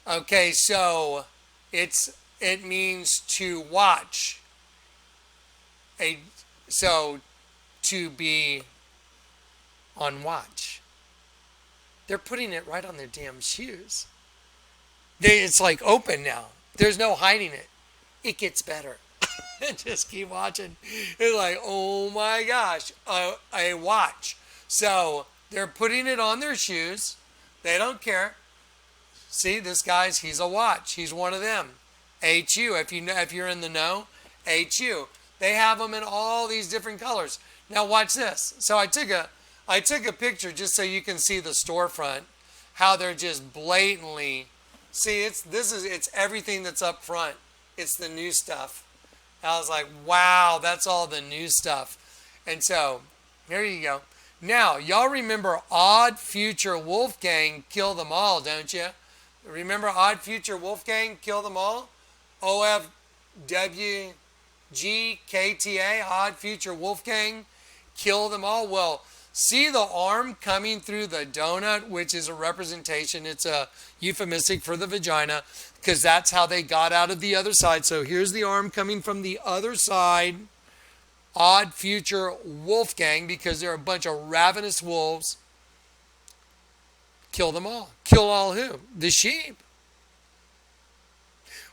Okay, so it means to watch. So to be on watch. They're putting it right on their damn shoes. It's like open now. There's no hiding it. It gets better. Just keep watching. It's like, oh my gosh, a watch. So they're putting it on their shoes. They don't care. See, this guy's, he's a watch. He's one of them. HU, if you're in the know, HU. They have them in all these different colors. Now watch this. So I took a picture just so you can see the storefront, how they're just blatantly, see, it's everything that's up front. It's the new stuff. I was like, wow, that's all the new stuff. And so, here you go. Now, y'all remember Odd Future Wolfgang Kill Them All, don't you? Remember Odd Future Wolfgang Kill Them All? OFWGKTA, Odd Future Wolfgang Kill Them All. Well, see the arm coming through the donut, which is a representation. It's a euphemistic for the vagina, because that's how they got out of the other side. So here's the arm coming from the other side. Odd Future Wolfgang, because they're a bunch of ravenous wolves. Kill them all. Kill all who? The sheep.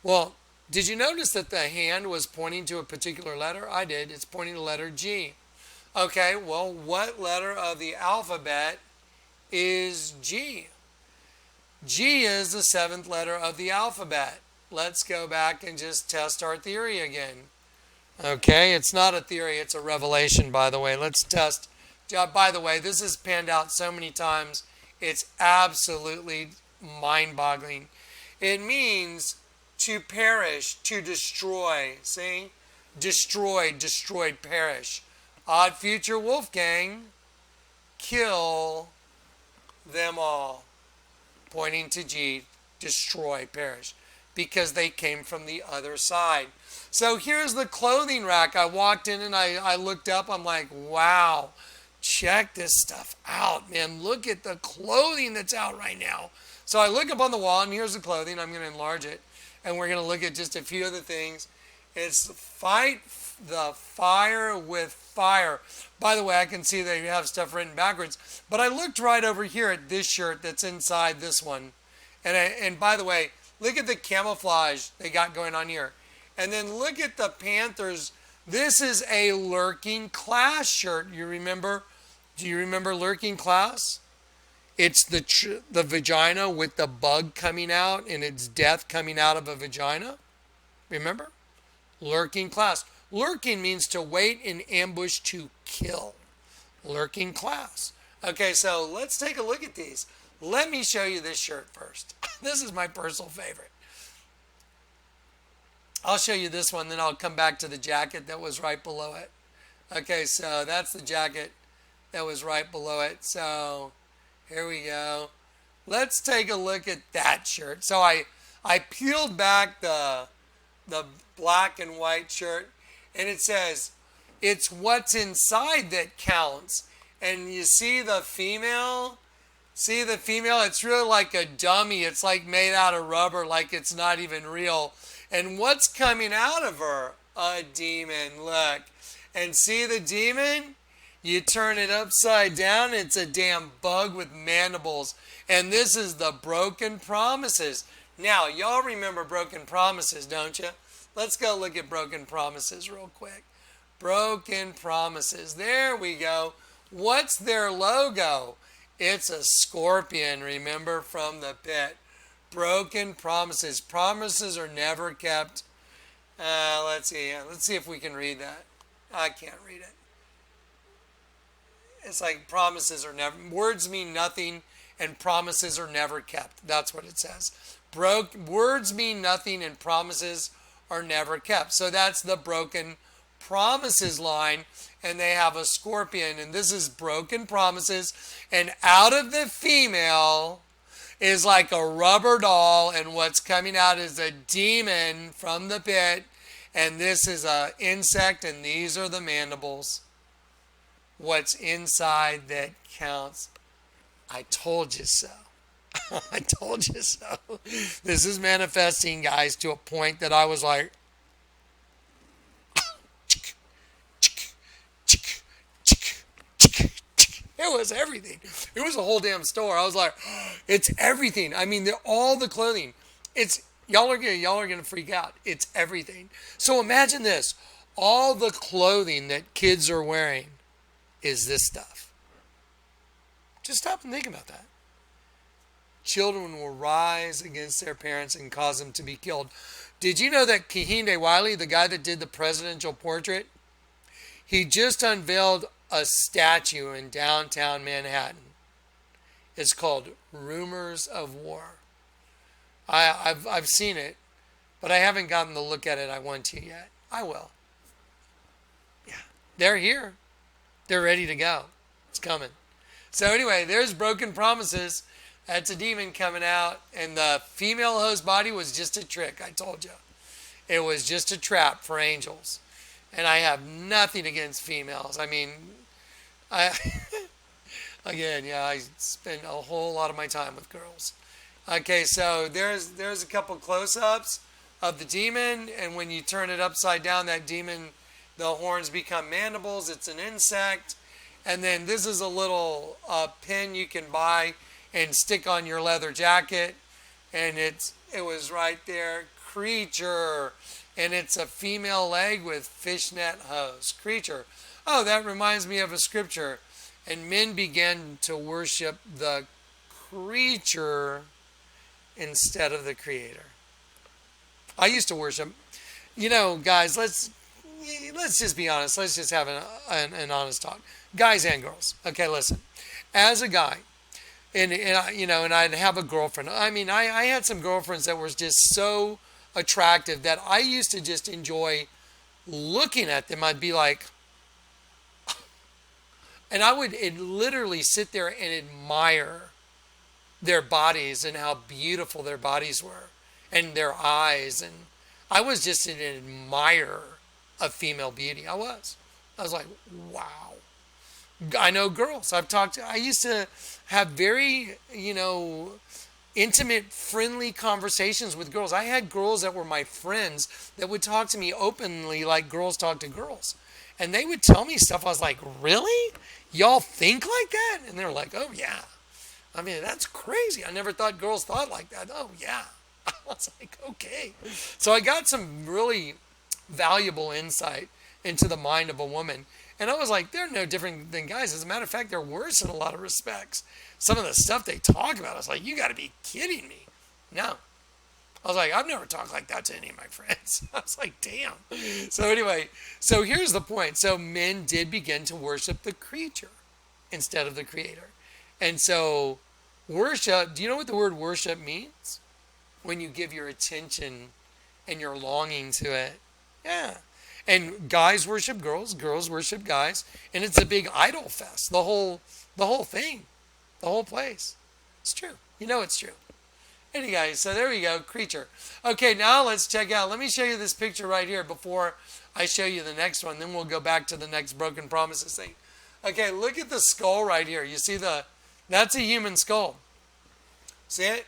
Well, did you notice that the hand was pointing to a particular letter? I did. It's pointing to letter G. Okay, well, what letter of the alphabet is G? G is the 7th letter of the alphabet. Let's go back and just test our theory again. Okay, it's not a theory, it's a revelation, by the way. Let's test. By the way, this is panned out so many times, it's absolutely mind-boggling. It means to perish, to destroy. See? Destroyed, destroyed, perish. Odd Future Wolfgang, kill them all, pointing to G, destroy, perish, because they came from the other side. So here's the clothing rack. I walked in and I looked up. I'm like, wow, check this stuff out, man. Look at the clothing that's out right now. So I look up on the wall, and here's the clothing. I'm going to enlarge it, and we're going to look at just a few other things. It's fight the fire with fire. By the way, I can see they have stuff written backwards, but I looked right over here at this shirt that's inside this one. And by the way, look at the camouflage they got going on here. And then look at the Panthers. This is a Lurking Class shirt. You remember? Do you remember Lurking Class? It's the vagina with the bug coming out, and it's death coming out of a vagina. Remember? Lurking Class. Lurking means to wait in ambush to kill. Lurking Class. Okay, so let's take a look at these. Let me show you this shirt first. This is my personal favorite. I'll show you this one, then I'll come back to the jacket that was right below it. Okay, so that's the jacket that was right below it. So here we go. Let's take a look at that shirt. So I peeled back the black and white shirt, and it says, it's what's inside that counts. And you see the female? See the female? It's really like a dummy. It's like made out of rubber, like it's not even real. And what's coming out of her? A demon. Look. And see the demon? You turn it upside down, it's a damn bug with mandibles. And this is the broken promises. Now, y'all remember broken promises, don't you? Let's go look at broken promises real quick. Broken promises. There we go. What's their logo? It's a scorpion, remember, from the pit. Broken promises. Promises are never kept. Let's see. Let's see if we can read that. I can't read it. It's like promises are never, words mean nothing and promises are never kept. That's what it says. Words mean nothing and promises are never kept. So that's the broken promises line, and they have a scorpion, and this is broken promises, and out of the female is like a rubber doll, and what's coming out is a demon from the pit, and this is an insect, and these are the mandibles. What's inside that counts. I told you so. I told you so. This is manifesting, guys, to a point that I was like, it was everything. It was a whole damn store. I was like, it's everything. I mean, all the clothing. It's y'all are gonna freak out. It's everything. So imagine this: all the clothing that kids are wearing is this stuff. Just stop and think about that. Children will rise against their parents and cause them to be killed. Did you know that Kehinde Wiley, the guy that did the presidential portrait, he just unveiled a statue in downtown Manhattan. It's called Rumors of War. I've seen it, but I haven't gotten to look at it. I want to yet. I will. Yeah, they're here. They're ready to go. It's coming. So anyway, there's broken promises. That's a demon coming out, and the female host body was just a trick. I told you, it was just a trap for angels. And I have nothing against females. I mean, again, yeah, I spend a whole lot of my time with girls. Okay, so there's a couple close-ups of the demon, and when you turn it upside down, that demon, the horns become mandibles. It's an insect. And then this is a little pin you can buy and stick on your leather jacket, and it was right there, creature. And it's a female leg with fishnet hose. Creature. Oh, that reminds me of a scripture. And men began to worship the creature instead of the creator. I used to worship. You know, guys, let's just be honest. Let's just have an honest talk. Guys and girls. Okay, listen. As a guy, and I'd have a girlfriend. I mean, I had some girlfriends that were just so attractive that I used to just enjoy looking at them. I'd be like, and I would literally sit there and admire their bodies and how beautiful their bodies were and their eyes. And I was just an admirer of female beauty. I was like, wow. I know girls. I used to have very, intimate, friendly conversations with girls. I had girls that were my friends that would talk to me openly like girls talk to girls. And they would tell me stuff. I was like, really? Y'all think like that? And they're like, oh, yeah. I mean, that's crazy. I never thought girls thought like that. Oh, yeah. I was like, okay. So I got some really valuable insight into the mind of a woman. And I was like, they're no different than guys. As a matter of fact, they're worse in a lot of respects. Some of the stuff they talk about, I was like, you got to be kidding me. No. I was like, I've never talked like that to any of my friends. I was like, damn. So anyway, so here's the point. So men did begin to worship the creature instead of the creator. And so worship, do you know what the word worship means? When you give your attention and your longing to it. Yeah. And guys worship girls, girls worship guys, and it's a big idol fest. The whole thing, the whole place. It's true. You know it's true. Anyway, so there we go, creature. Okay, now let's check out. Let me show you this picture right here before I show you the next one. Then we'll go back to the next broken promises thing. Okay, look at the skull right here. You see that's a human skull. See it?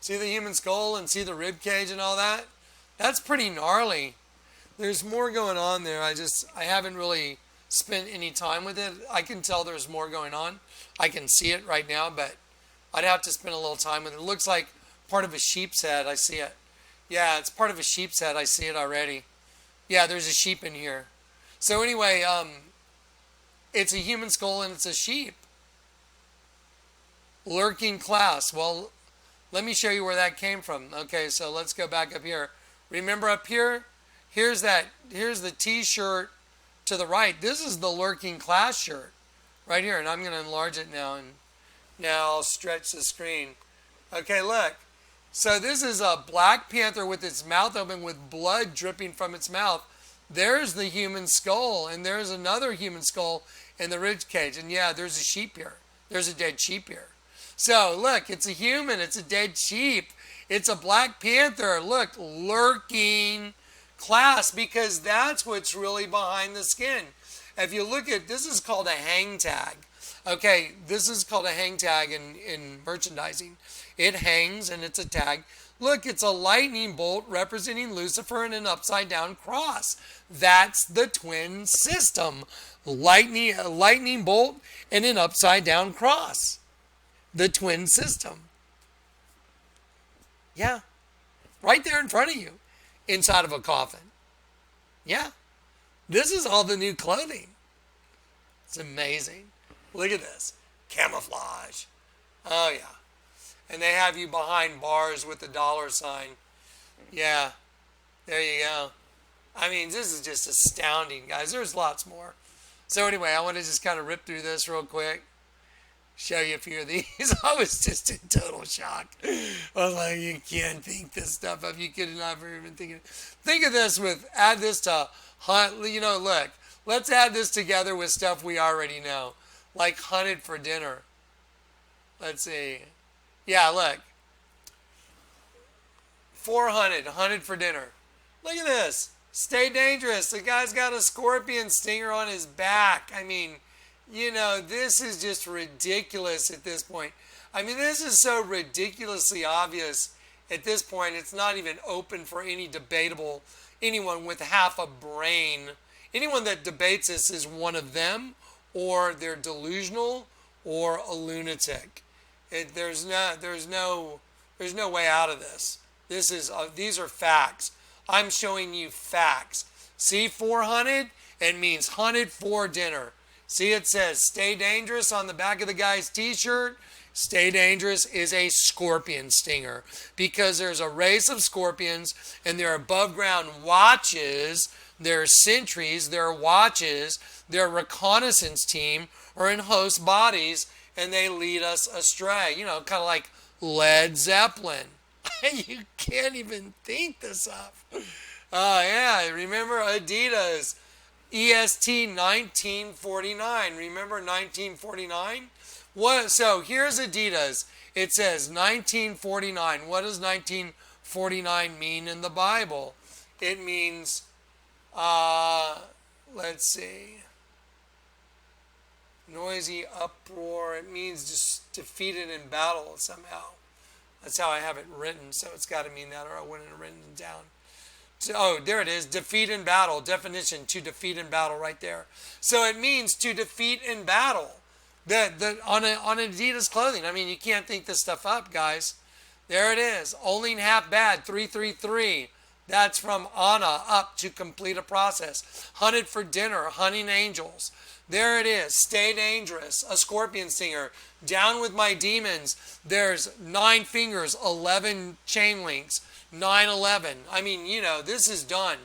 See the human skull and see the rib cage and all that? That's pretty gnarly. There's more going on there. I haven't really spent any time with it. I can tell there's more going on. I can see it right now, but I'd have to spend a little time with it. It looks like part of a sheep's head. I see it. Yeah, it's part of a sheep's head. I see it already. Yeah, there's a sheep in here. So anyway, it's a human skull and it's a sheep. Lurking class. Well, let me show you where that came from. Okay, so let's go back up here. Remember up here? Here's the t-shirt to the right. This is the lurking class shirt right here. And I'm going to enlarge it now. And now I'll stretch the screen. Okay, look. So this is a Black Panther with its mouth open with blood dripping from its mouth. There's the human skull. And there's another human skull in the rib cage. And yeah, there's a sheep here. There's a dead sheep here. So look, it's a human. It's a dead sheep. It's a Black Panther. Look, lurking class, because that's what's really behind the skin. If you look at, this is called a hang tag. Okay, this is called a hang tag in merchandising. It hangs and it's a tag. Look, it's a lightning bolt representing Lucifer and an upside down cross. That's the twin system. A lightning bolt and an upside down cross. The twin system. Yeah. Right there in front of you. Inside of a coffin. Yeah. This is all the new clothing. It's amazing. Look at this. Camouflage. Oh, yeah. And they have you behind bars with the dollar sign. Yeah. There you go. I mean, this is just astounding, guys. There's lots more. So anyway, I want to just kind of rip through this real quick. Show you a few of these. I was just in total shock. I was like, you can't think this stuff up. You could not even think it. Think of this add this to hunt. Look, let's add this together with stuff we already know. Like hunted for dinner. Let's see. Yeah, look. 400, hunted for dinner. Look at this. Stay dangerous. The guy's got a scorpion stinger on his back. I mean, this is just ridiculous at this point. I mean, this is so ridiculously obvious at this point. It's not even open for anyone with half a brain. Anyone that debates this is one of them, or they're delusional, or a lunatic. There's no way out of this. These are facts. I'm showing you facts. See 400? It means hunted for dinner. See, it says stay dangerous on the back of the guy's t-shirt. Stay dangerous is a scorpion stinger because there's a race of scorpions and they're above ground watches. They're sentries, they're watches, they're reconnaissance team or in host bodies and they lead us astray. Kind of like Led Zeppelin. You can't even think this up. Oh, yeah. Remember Adidas. EST 1949. Remember 1949? So here's Adidas. It says 1949. What does 1949 mean in the Bible? It means, let's see, noisy uproar. It means just defeated in battle somehow. That's how I have it written, so it's got to mean that, or I wouldn't have written it down. So, oh, there it is. Defeat in battle. Definition: to defeat in battle, right there. So it means to defeat in battle. On Adidas clothing. I mean, you can't think this stuff up, guys. There it is. Only half bad. 333. That's from Anna, up to complete a process. Hunted for dinner. Hunting angels. There it is. Stay dangerous. A scorpion stinger. Down with my demons. There's 9 fingers, 11 chain links. 9/11. I mean, you know, this is done.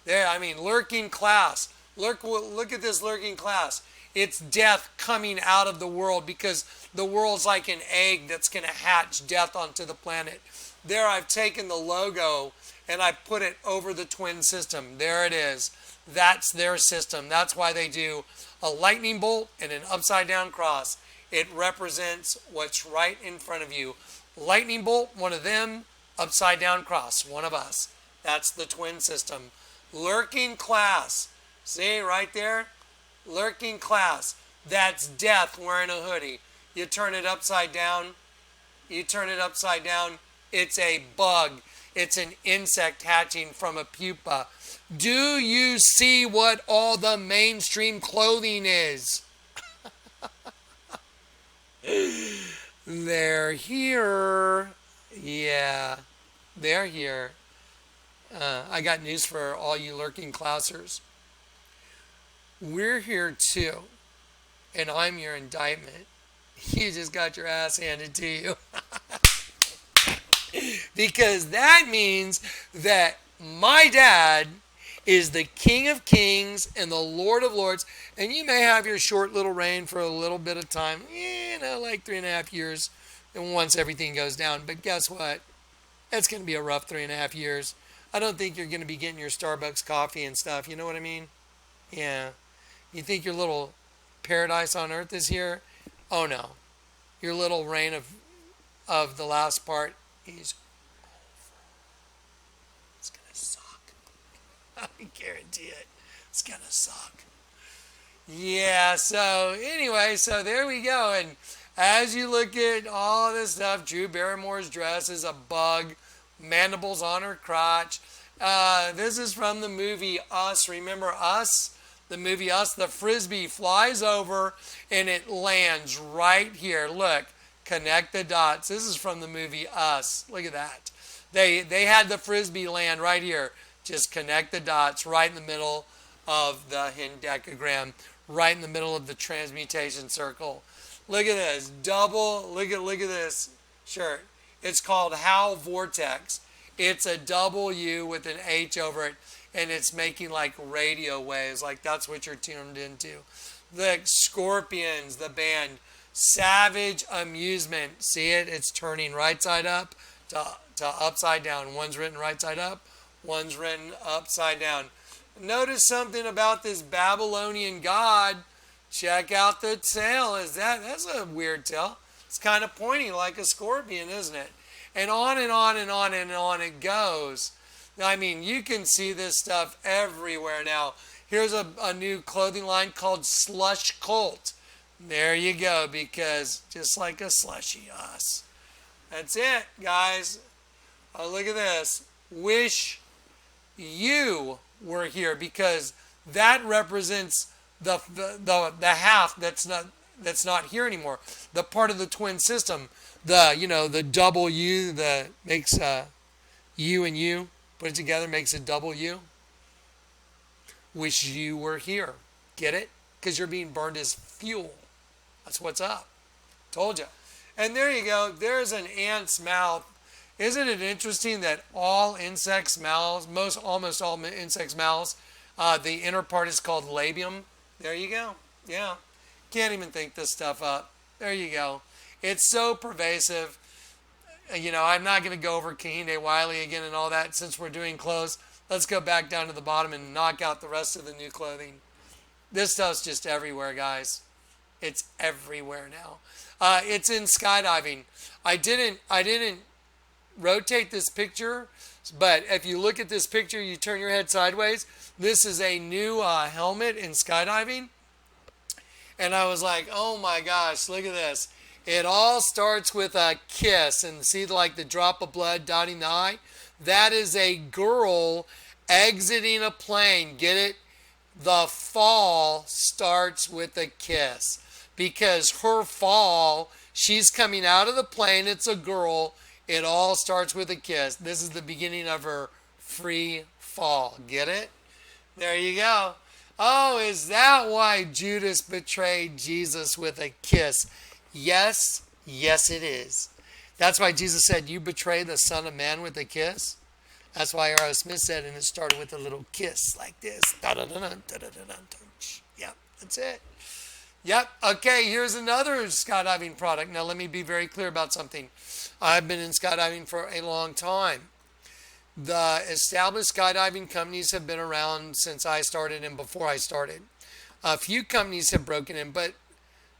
There. I mean, lurking class. Look at this lurking class. It's death coming out of the world, because the world's like an egg that's going to hatch death onto the planet. There, I've taken the logo and I put it over the twin system. There it is. That's their system. That's why they do a lightning bolt and an upside down cross. It represents what's right in front of you. Lightning bolt, one of them. Upside down cross, one of us. That's the twin system. Lurking class. See right there? Lurking class. That's death wearing a hoodie. You turn it upside down. You turn it upside down. It's a bug. It's an insect hatching from a pupa. Do you see what all the mainstream clothing is? They're here. Yeah, they're here. I got news for all you lurking classers. We're here too, and I'm your indictment. You just got your ass handed to you. Because that means that my dad is the King of Kings and the Lord of Lords, and you may have your short little reign for a little bit of time, you know, like 3.5 years, and once everything goes down. But guess what? It's going to be a rough 3.5 years. I don't think you're going to be getting your Starbucks coffee and stuff. You know what I mean? Yeah. You think your little paradise on earth is here? Oh no. Your little reign of the last part is over. It's going to suck. I guarantee it. It's going to suck. Yeah, so anyway, so there we go. And as you look at all this stuff, Drew Barrymore's dress is a bug, mandibles on her crotch. This is from the movie Us. Remember Us? The movie Us. The frisbee flies over and it lands right here. Look, connect the dots. This is from the movie Us. Look at that. They had the frisbee land right here. Just connect the dots right in the middle of the hendecagram, right in the middle of the transmutation circle. Look at this. Double, look at this shirt. It's called How Vortex. It's a W with an H over it, and it's making like radio waves. Like that's what you're tuned into. The Scorpions, the band. Savage Amusement. See it? It's turning right side up to upside down. One's written right side up. One's written upside down. Notice something about this Babylonian god. Check out the tail. That's a weird tail. It's kind of pointy like a scorpion, isn't it? And on and on and on and on it goes. I mean, you can see this stuff everywhere now. Here's a new clothing line called Slush Cult. There you go, because just like a slushy us. That's it, guys. Oh, look at this. Wish you were here, because that represents the half that's not here anymore. The part of the twin system, the double U that makes you and you put it together makes a double U. Wish you were here. Get it? Because you're being burned as fuel. That's what's up. Told you. And there you go. There's an ant's mouth. Isn't it interesting that all insects' mouths, almost all insects' mouths, the inner part is called labium? There you go. Yeah. Can't even think this stuff up. There you go. It's so pervasive. I'm not going to go over Kahinde Wiley again and all that since we're doing clothes. Let's go back down to the bottom and knock out the rest of the new clothing. This stuff's just everywhere, guys. It's everywhere now. It's in skydiving. I didn't rotate this picture, but if you look at this picture, you turn your head sideways. This is a new helmet in skydiving. And I was like, oh my gosh, look at this. It all starts with a kiss. And see, like the drop of blood dotting the I? That is a girl exiting a plane. Get it? The fall starts with a kiss. Because her fall, she's coming out of the plane. It's a girl. It all starts with a kiss. This is the beginning of her free fall. Get it? There you go. Oh, is that why Judas betrayed Jesus with a kiss? Yes, yes it is. That's why Jesus said, you betray the Son of Man with a kiss. That's why R.O. Smith said, and it started with a little kiss like this. Yep, that's it. Yep, okay, here's another skydiving product. Now let me be very clear about something. I've been in skydiving for a long time. The established skydiving companies have been around since I started and before I started. A few companies have broken in, but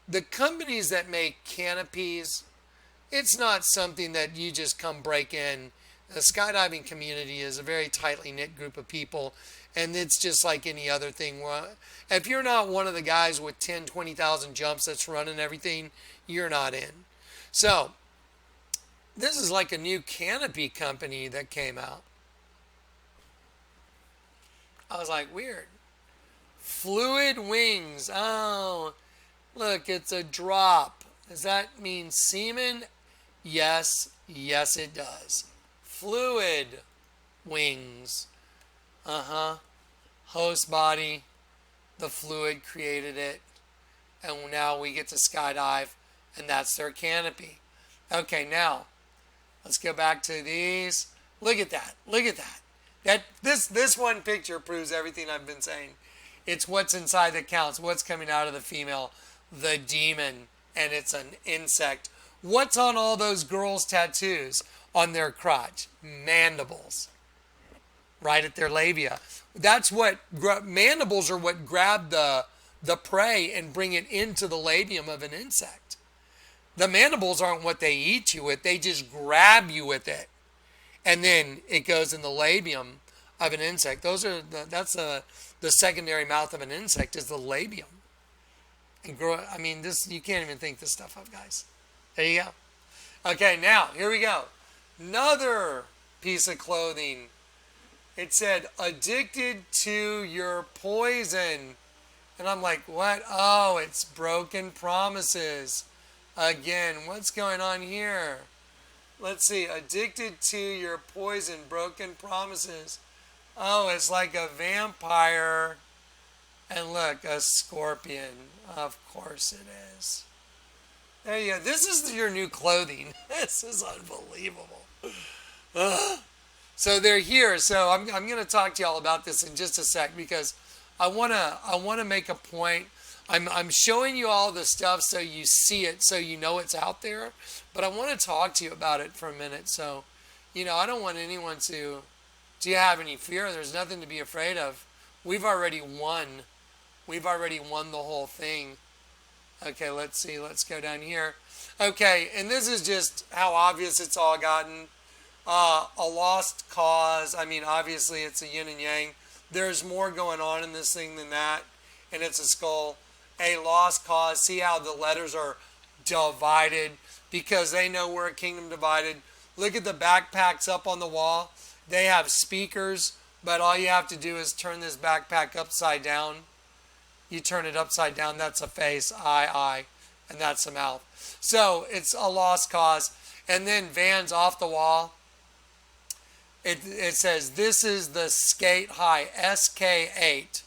the companies that make canopies, it's not something that you just come break in. The skydiving community is a very tightly knit group of people, and it's just like any other thing. If you're not one of the guys with 10, 20,000 jumps that's running everything, you're not in. So, this is like a new canopy company that came out. I was like, weird. Fluid wings. Oh, look, it's a drop. Does that mean semen? Yes, yes it does. Fluid wings. Host body. The fluid created it. And now we get to skydive, and that's their canopy. Okay, now, let's go back to these. Look at that. Look at that. This one picture proves everything I've been saying. It's what's inside that counts. What's coming out of the female, the demon, and it's an insect. What's on all those girls' tattoos on their crotch? Mandibles. Right at their labia. That's what mandibles are. What grab the prey and bring it into the labium of an insect. The mandibles aren't what they eat you with. They just grab you with it. And then it goes in the labium of an insect. That's the secondary mouth of an insect is the labium. And this you can't even think this stuff up, guys. There you go. Okay, now here we go. Another piece of clothing. It said, addicted to your poison. And I'm like, what? Oh, it's broken promises. Again, what's going on here? Let's see. Addicted to your poison, broken promises. Oh, it's like a vampire. And look, a scorpion. Of course it is. There you go. This is your new clothing. This is unbelievable. Ugh. So they're here. So I'm going to talk to y'all about this in just a sec because I want to make a point. I'm showing you all the stuff so you see it, so you know it's out there. But I want to talk to you about it for a minute. So, I don't want anyone to have any fear. There's nothing to be afraid of. We've already won. We've already won the whole thing. Okay, let's see. Let's go down here. Okay, and this is just how obvious it's all gotten. A lost cause. Obviously it's a yin and yang. There's more going on in this thing than that. And it's a skull. A lost cause. See how the letters are divided because they know we're a kingdom divided. Look at the backpacks up on the wall. They have speakers, but all you have to do is turn this backpack upside down. You turn it upside down. That's a face, eye, and that's a mouth. So it's a lost cause. And then Vans off the wall. It says, this is the skate high, SK8.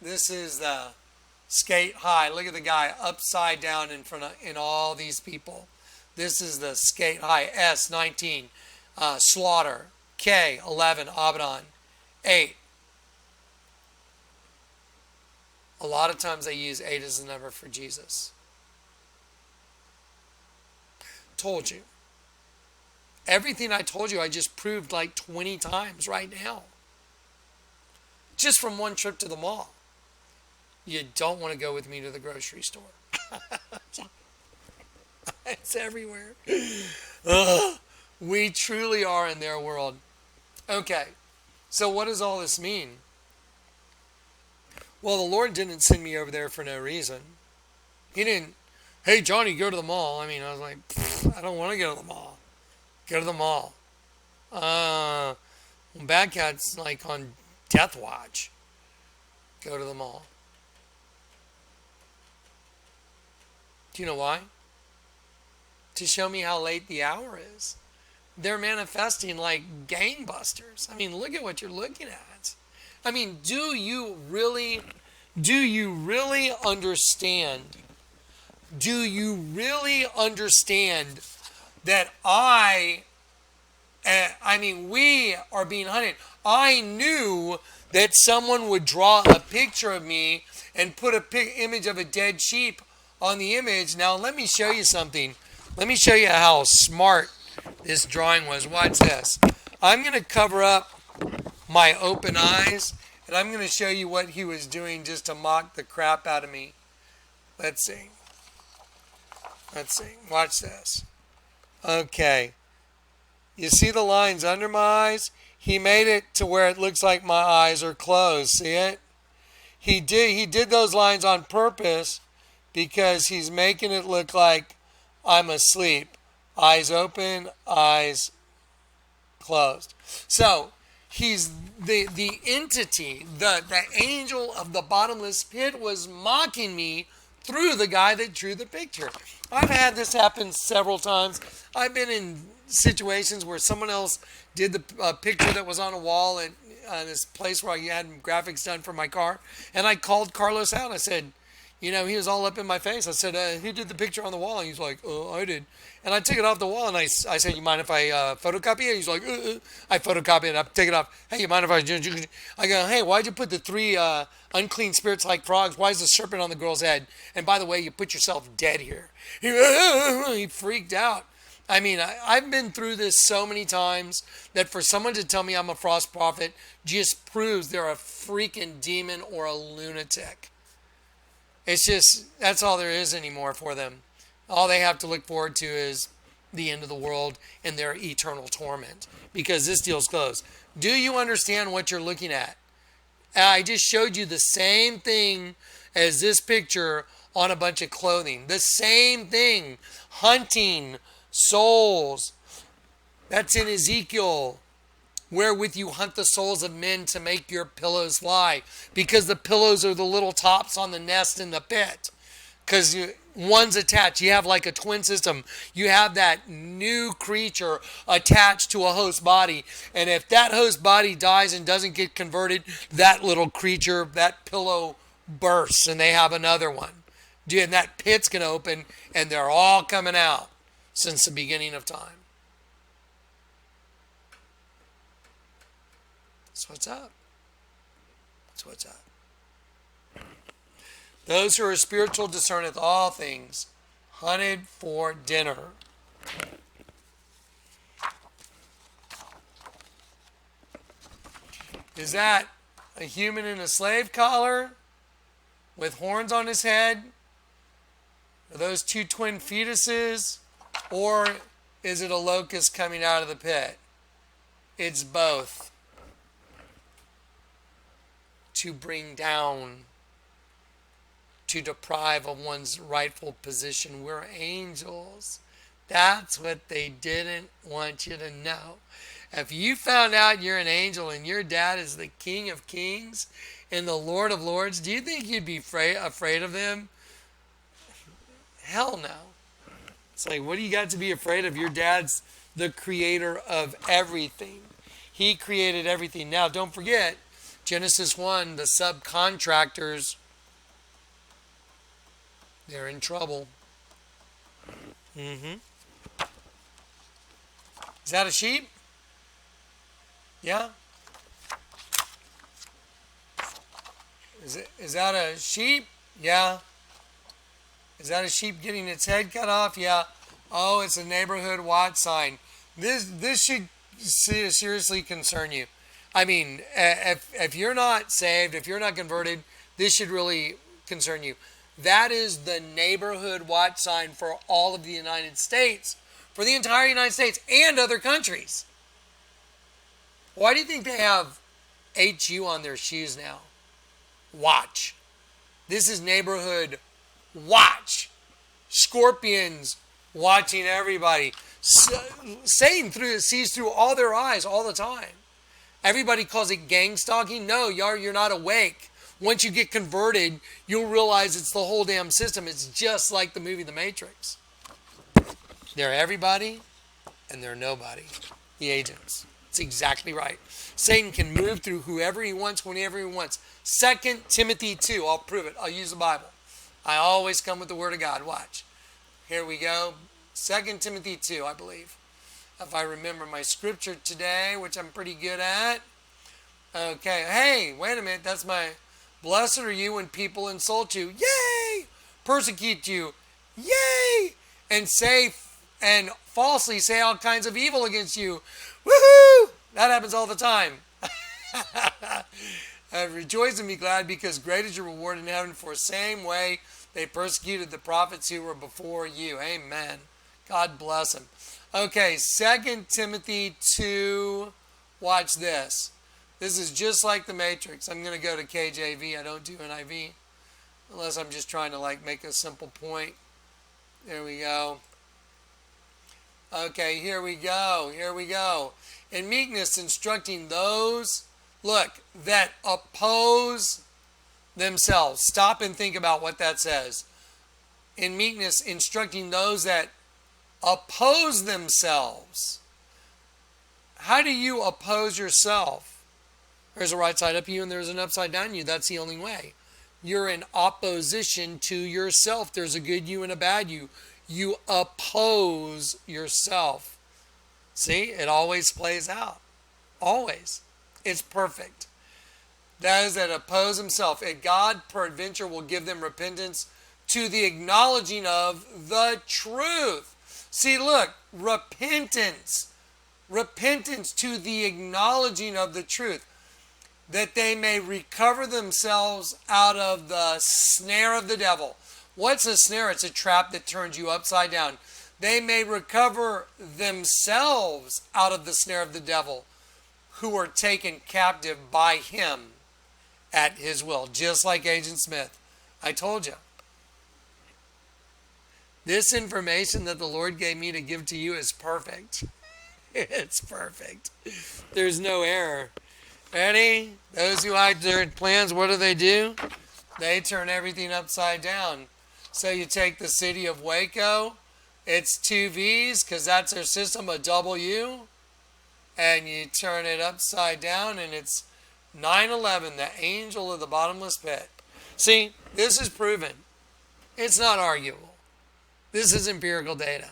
This is the skate high. Look at the guy upside down in all these people. This is the skate high, S19, Slaughter, K11, Abaddon, 8. A lot of times they use 8 as the number for Jesus. Told you. Everything I told you, I just proved like 20 times right now. Just from one trip to the mall. You don't want to go with me to the grocery store. It's everywhere. Ugh. We truly are in their world. Okay, so what does all this mean? Well, the Lord didn't send me over there for no reason. He didn't, hey, Johnny, go to the mall. I mean, I was like, I don't want to go to the mall. Go to the mall. Bad Cat's like on death watch. Go to the mall. Do you know why? To show me how late the hour is. They're manifesting like gangbusters. I mean, look at what you're looking at. I mean, do you really understand? Do you really understand that we are being hunted? I knew that someone would draw a picture of me and put a image of a dead sheep on the image. Now, let me show you something. Let me show you how smart this drawing was. Watch this. I'm going to cover up my open eyes, and I'm going to show you what he was doing just to mock the crap out of me. Let's see. Let's see. Watch this. Okay. You see the lines under my eyes? He made it to where it looks like my eyes are closed. See it? He did those lines on purpose because he's making it look like I'm asleep. Eyes open, eyes closed. So, he's the entity, the angel of the bottomless pit was mocking me through the guy that drew the picture. I've had this happen several times. I've been in situations where someone else did the picture that was on a wall at this place where I had graphics done for my car, and I called Carlos out. I said, you know, he was all up in my face. I said, who did the picture on the wall? And he's like, oh, I did. And I took it off the wall, and I said, you mind if I photocopy it? He's like, I photocopy it. I take it off. Hey, you mind if I go, hey, why'd you put the 3 unclean spirits like frogs? Why is the serpent on the girl's head? And by the way, you put yourself dead here. He freaked out. I mean, I've been through this so many times that for someone to tell me I'm a false prophet just proves they're a freaking demon or a lunatic. It's just, that's all there is anymore for them. All they have to look forward to is the end of the world and their eternal torment, because this deal's closed. Do you understand what you're looking at? I just showed you the same thing as this picture on a bunch of clothing. The same thing. Hunting souls. That's in Ezekiel. Wherewith you hunt the souls of men to make your pillows fly. Because the pillows are the little tops on the nest in the pit. Because one's attached. You have like a twin system. You have that new creature attached to a host body. And if that host body dies and doesn't get converted, that little creature, that pillow bursts and they have another one. And that pit's going to open and they're all coming out since the beginning of time. That's what's up. That's what's up. Those who are spiritual discerneth all things, hunted for dinner. Is that a human in a slave collar with horns on his head? Are those 2 twin fetuses? Or is it a locust coming out of the pit? It's both. To bring down, to deprive of one's rightful position. We're angels. That's what they didn't want you to know. If you found out you're an angel and your dad is the King of Kings and the Lord of Lords, do you think you'd be afraid of them? Hell no. It's like, what do you got to be afraid of? Your dad's the creator of everything. He created everything. Now, don't forget, Genesis 1, the subcontractors, they're in trouble. Is that a sheep? Yeah? Is that a sheep? Yeah. Is that a sheep getting its head cut off? Yeah. Oh, it's a neighborhood watch sign. This should seriously concern you. I mean, if you're not saved, if you're not converted, this should really concern you. That is the neighborhood watch sign for all of the United States, for the entire United States and other countries. Why do you think they have HU on their shoes now? Watch. This is neighborhood watch. Scorpions watching everybody. Satan sees through all their eyes all the time. Everybody calls it gang stalking. No, you're not awake. Once you get converted, you'll realize it's the whole damn system. It's just like the movie The Matrix. They're everybody and they're nobody. The agents. It's exactly right. Satan can move through whoever he wants, whenever he wants. 2 Timothy 2. I'll prove it. I'll use the Bible. I always come with the Word of God. Watch. Here we go. 2 Timothy 2, I believe. If I remember my scripture today, which I'm pretty good at. Okay. Hey, wait a minute. That's my... Blessed are you when people insult you. Yay! Persecute you. Yay! And falsely say all kinds of evil against you. Woohoo! That happens all the time. Rejoice and be glad, because great is your reward in heaven, for same way they persecuted the prophets who were before you. Amen. God bless them. Okay, 2 Timothy 2. Watch this. This is just like the Matrix. I'm going to go to KJV. I don't do NIV. Unless I'm just trying to make a simple point. There we go. Okay, here we go. Here we go. In meekness, instructing those, that oppose themselves. Stop and think about what that says. In meekness, instructing those that oppose themselves. How do you oppose yourself? There's a right side up you and there's an upside down you. That's the only way. You're in opposition to yourself. There's a good you and a bad you. You oppose yourself. See, it always plays out. Always. It's perfect. Those that oppose himself, and God peradventure will give them repentance to the acknowledging of the truth. See, look, repentance. Repentance to the acknowledging of the truth, that they may recover themselves out of the snare of the devil. What's a snare? It's a trap that turns you upside down. They may recover themselves out of the snare of the devil, who are taken captive by him at his will. Just like Agent Smith. I told you. This information that the Lord gave me to give to you is perfect. It's perfect. There's no error. Ready? Those who hide their plans, what do? They turn everything upside down. So you take the city of Waco, it's 2 V's because that's their system, a W, and you turn it upside down and it's 9/11, the angel of the bottomless pit. See, this is proven. It's not arguable. This is empirical data.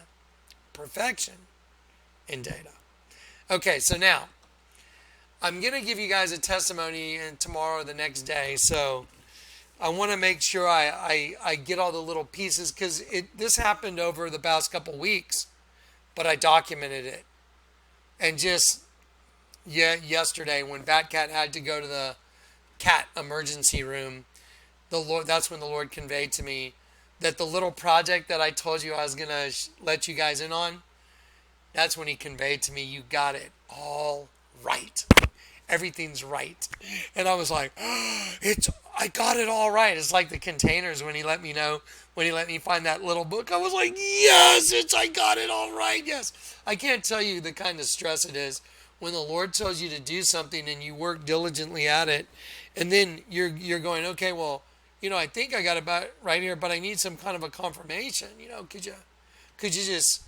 Perfection in data. Okay, so now, I'm going to give you guys a testimony tomorrow or the next day, so I want to make sure I get all the little pieces, because this happened over the past couple weeks, but I documented it. And just yesterday, when Fat Cat had to go to the cat emergency room, that's when the Lord conveyed to me that the little project that I told you I was going to let you guys in on, that's when he conveyed to me, you got it all right. Everything's right. And I was like, I got it all right. It's like the containers when he let me find that little book. I was like, yes, I got it all right. Yes. I can't tell you the kind of stress it is when the Lord tells you to do something and you work diligently at it. And then you're going, okay, well, I think I got it about right here, but I need some kind of a confirmation. Could you just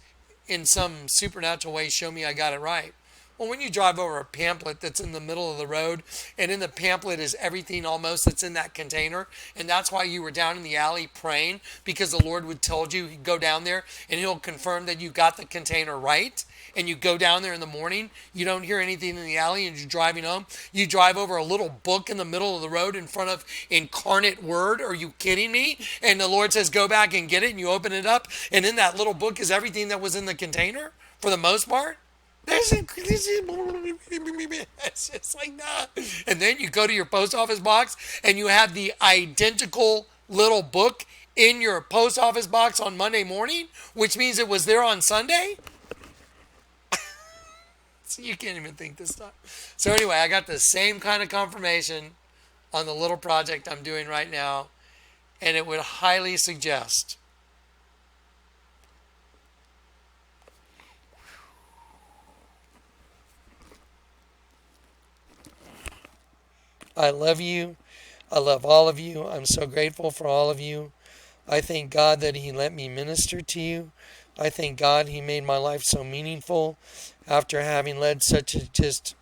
in some supernatural way show me I got it right? Well, when you drive over a pamphlet that's in the middle of the road, and in the pamphlet is everything almost that's in that container, and that's why you were down in the alley praying, because the Lord would told you, go down there, and he'll confirm that you got the container right, and you go down there in the morning, you don't hear anything in the alley, and you're driving home, you drive over a little book in the middle of the road in front of incarnate word. Are you kidding me? And the Lord says, go back and get it, and you open it up, and in that little book is everything that was in the container, for the most part. It's just like that. And then you go to your post office box and you have the identical little book in your post office box on Monday morning, which means it was there on Sunday. So you can't even think this stuff. So anyway, I got the same kind of confirmation on the little project I'm doing right now, and it would highly suggest I love you. I love all of you. I'm so grateful for all of you. I thank God that He let me minister to you. I thank God He made my life so meaningful after having led such a just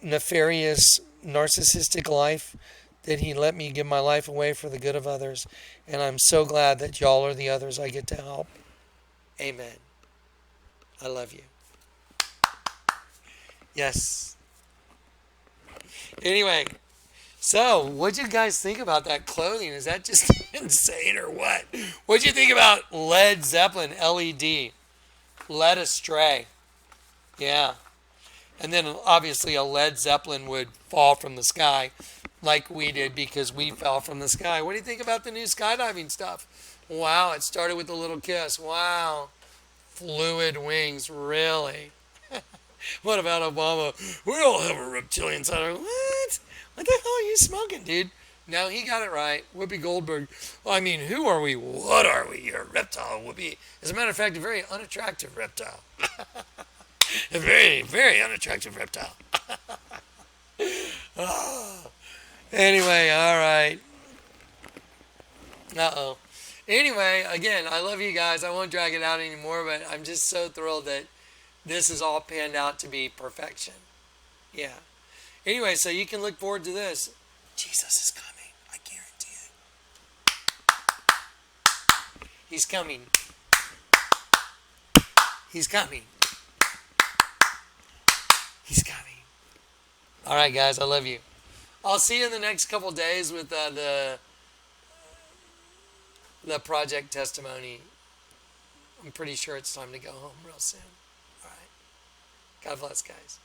nefarious, narcissistic life, that He let me give my life away for the good of others. And I'm so glad that y'all are the others I get to help. Amen. I love you. Yes. Anyway, so what'd you guys think about that clothing? Is that just insane or what? What'd you think about Led Zeppelin LED? Led Astray. Yeah. And then obviously a Led Zeppelin would fall from the sky like we did because we fell from the sky. What do you think about the new skydiving stuff? Wow, it started with a little kiss. Wow. Fluid wings, really? What about Obama? We don't have a reptilian side. What? What the hell are you smoking, dude? No, he got it right. Whoopi Goldberg. Well, I mean, who are we? What are we? You're a reptile, Whoopi. As a matter of fact, a very unattractive reptile. A very, very unattractive reptile. Oh. Anyway, all right. Uh-oh. Anyway, again, I love you guys. I won't drag it out anymore, but I'm just so thrilled that this has all panned out to be perfection. Yeah. Anyway, so you can look forward to this. Jesus is coming. I guarantee it. He's coming. He's coming. He's coming. All right, guys, I love you. I'll see you in the next couple days with the project testimony. I'm pretty sure it's time to go home real soon. All right. God bless, guys.